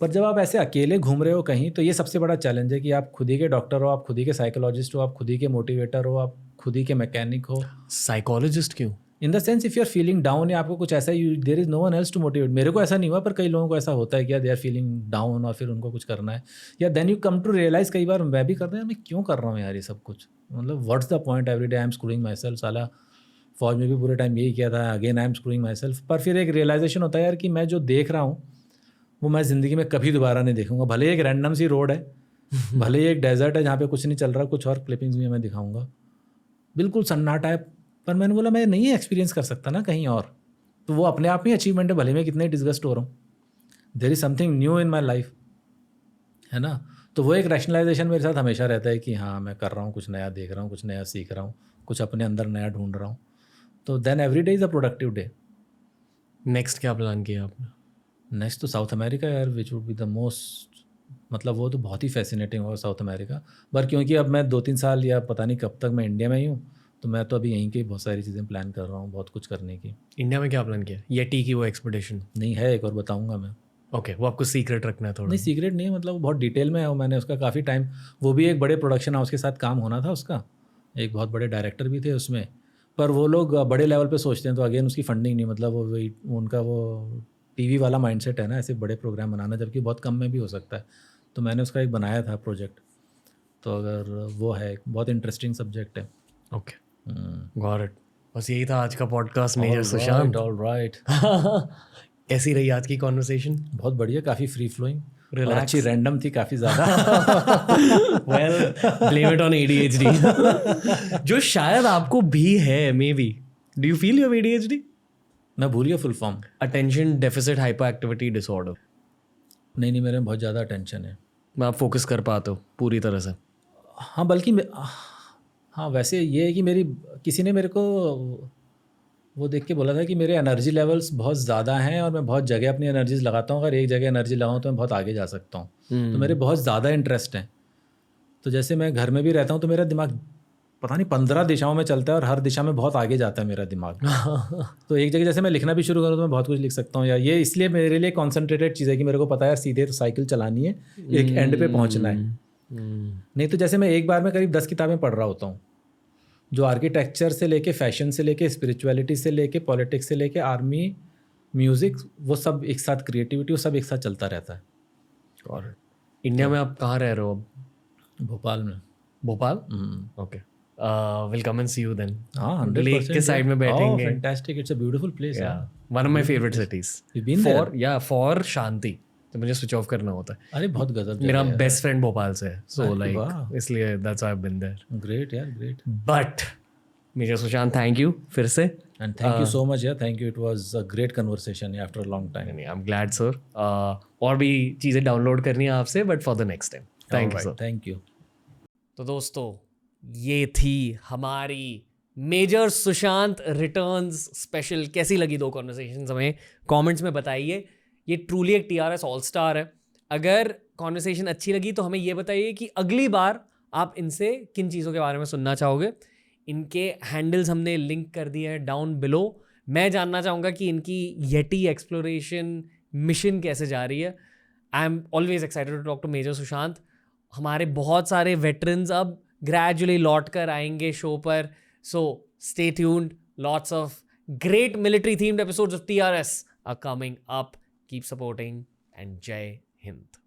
पर जब आप ऐसे अकेले घूम रहे हो कहीं, तो ये सबसे बड़ा चैलेंज है कि आप खुद ही के डॉक्टर हो, आप खुद ही के साइकोलॉजिस्ट हो, आप खुद ही के मोटिवेटर हो, आप खुद ही के मैकेनिक हो। साइकोलॉजिस्ट क्यों? In the sense if you are feeling down या आपको कुछ ऐसा, there is no one else to motivate. मेरे को ऐसा नहीं हुआ, पर कई लोगों को ऐसा होता है कि यार दे आर फीलिंग डाउन और फिर उनको कुछ करना है, या then you come to realise, कई बार मैं भी करता हूँ, मैं क्यों कर रहा हूँ यार ये सब कुछ, मतलब what's the point, every day I am screwing my self. साला फौज में भी पूरे टाइम यही किया था, again I am screwing my self. पर फिर एक रियलाइजेशन होता है यार कि मैं जो देख रहा हूँ वो मैं ज़िंदगी में कभी दोबारा नहीं देखूंगा। भले ही एक रैंडम सी रोड है, भले ही एक डेजर्ट है जहाँ पे कुछ नहीं चल रहा, कुछ और क्लिपिंग्स भी मैं दिखाऊंगा, बिल्कुल सन्नाटा है, पर मैंने बोला मैं नहीं एक्सपीरियंस कर सकता ना कहीं और। तो वो अपने आप में अचीवमेंट है, भले मैं कितने डिस्गस्ट हो रहा हूँ, there is something new in my life, है ना। तो वो एक रैशनलाइजेशन मेरे साथ हमेशा रहता है कि हाँ मैं कर रहा हूँ, कुछ नया देख रहा हूँ, कुछ नया सीख रहा हूँ, कुछ अपने अंदर नया ढूंढ रहा हूँ। तो then every day is a productive day. Next क्या प्लान किया आपने? नेक्स्ट तो साउथ अमेरिका यार, which would be the most, मतलब वो तो बहुत ही फैसिनेटिंग होगा साउथ अमेरिका। पर क्योंकि अब मैं 2-3 साल या पता नहीं कब तक मैं इंडिया में ही हूँ, तो मैं तो अभी यहीं के बहुत सारी चीज़ें प्लान कर रहा हूँ, बहुत कुछ करने की। इंडिया में क्या प्लान किया? येटी की वो एक्सपीडिशन? नहीं है, एक और बताऊँगा मैं। ओके, वो आपको सीक्रेट रखना है थोड़ा? नहीं सीक्रेट नहीं है, मतलब वो बहुत डिटेल में है, वो मैंने उसका काफ़ी टाइम, वो भी एक बड़े प्रोडक्शन हाउस के साथ काम होना था उसका, एक बहुत बड़े डायरेक्टर भी थे उसमें। पर वो लोग बड़े लेवल पे सोचते हैं, तो अगेन उसकी फंडिंग नहीं, मतलब वो उनका वो टीवी वाला माइंडसेट है ना ऐसे बड़े प्रोग्राम बनाना, जबकि बहुत कम में भी हो सकता है। तो मैंने उसका एक बनाया था प्रोजेक्ट, तो अगर वो है, बहुत इंटरेस्टिंग सब्जेक्ट है। Okay, got it. बस यही था आज का पॉडकास्ट मेजर सुशांत। ऑलराइट। कैसी रही आज की कॉन्वर्सेशन? बहुत बढ़िया, काफ़ी फ्री फ्लोइंग और Relax. अच्छी रैंडम थी काफ़ी ज़्यादा। Well, blame it on ADHD जो शायद आपको भी है, may be. Do you feel your ADHD? मैं भूल गया full form. Attention deficit hyper activity disorder. नहीं, मेरे में बहुत ज़्यादा अटेंशन है। मैं आप फोकस कर पाते हो पूरी तरह से? हाँ, बल्कि हाँ, वैसे ये है कि मेरी किसी ने मेरे को वो देख के बोला था कि मेरे एनर्जी लेवल्स बहुत ज़्यादा हैं और मैं बहुत जगह अपनी एनर्जीज लगाता हूँ। अगर एक जगह एनर्जी लगाऊँ तो मैं बहुत आगे जा सकता हूँ। तो मेरे बहुत ज़्यादा इंटरेस्ट हैं। तो जैसे मैं घर में भी रहता हूँ तो मेरा दिमाग पता नहीं 15 दिशाओं में चलता है और हर दिशा में बहुत आगे जाता है मेरा दिमाग। तो एक जगह जैसे मैं लिखना भी शुरू करूँ तो मैं बहुत कुछ लिख सकता हूँ। या ये इसलिए मेरे लिए कॉन्सेंट्रेटेड चीज़ है कि मेरे को पता है सीधे तो साइकिल चलानी है, एक एंड पे पहुँचना है। नहीं तो जैसे मैं एक बार में करीब 10 किताबें पढ़ रहा होता हूँ, जो आर्किटेक्चर से लेके, फैशन से लेके, स्पिरिचुअलिटी से लेके, पॉलिटिक्स से लेके, आर्मी, म्यूज़िक, वो सब एक साथ, क्रिएटिविटी, वो सब एक साथ चलता रहता है। और इंडिया में आप कहाँ रह रहे हो अब? भोपाल में। Bhopal? Okay, will come and see you then. हाँ, 100%। लेक के साइड में बैठेंगे। Fantastic, it's a beautiful place. One of my favourite cities for शांति। तो मुझे स्विच ऑफ करना होता है। अरे बहुत गजब। मेरा बेस्ट फ्रेंड भोपाल से है, सो लाइक इसलिए that's why I have been there. Great यार, great. But major Sushant, thank you फिर से, and thank you so much यार, thank you. It was a great conversation after a long time. I am glad sir. और भी चीज़ें download करनी है आपसे, but for the next time. Thank you sir. Thank you. तो दोस्तों, ये थी हमारी मेजर सुशांत रिटर्न्स स्पेशल। कैसी लगी दो कॉन्वर्सेशंस हमें कमेंट्स में बताइए। ये ट्रूली एक TRS ऑल स्टार है। अगर कॉन्वर्सेशन अच्छी लगी तो हमें ये बताइए कि अगली बार आप इनसे किन चीज़ों के बारे में सुनना चाहोगे। इनके हैंडल्स हमने लिंक कर दिए हैं डाउन बिलो। मैं जानना चाहूँगा कि इनकी येटी एक्सप्लोरेशन मिशन कैसे जा रही है। I am always excited to talk to Major Sushant. हमारे बहुत सारे वेटरन्स अब ग्रेजुअली लौट कर आएंगे शो पर, so stay tuned. Lots of great military themed episodes of TRS are coming up. Keep supporting and Jai Hind.